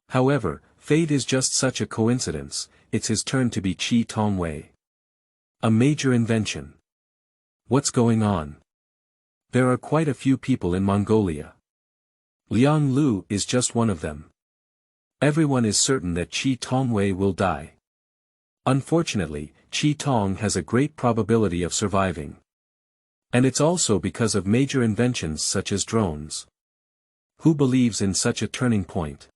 However, fate is just such a coincidence, it's his turn to be Qi Tongwei. A major invention. What's going on? There are quite a few people in Mongolia. Liang Lu is just one of them. Everyone is certain that Qi Tongwei will die. Unfortunately, Qi Tong has a great probability of surviving. And it's also because of major inventions such as drones. Who believes in such a turning point?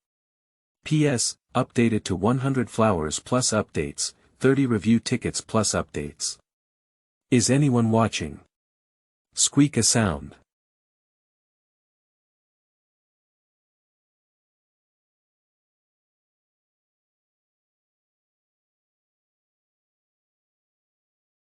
P.S. Updated to 100 flowers plus updates, 30 review tickets plus updates. Is anyone watching? Squeak a sound.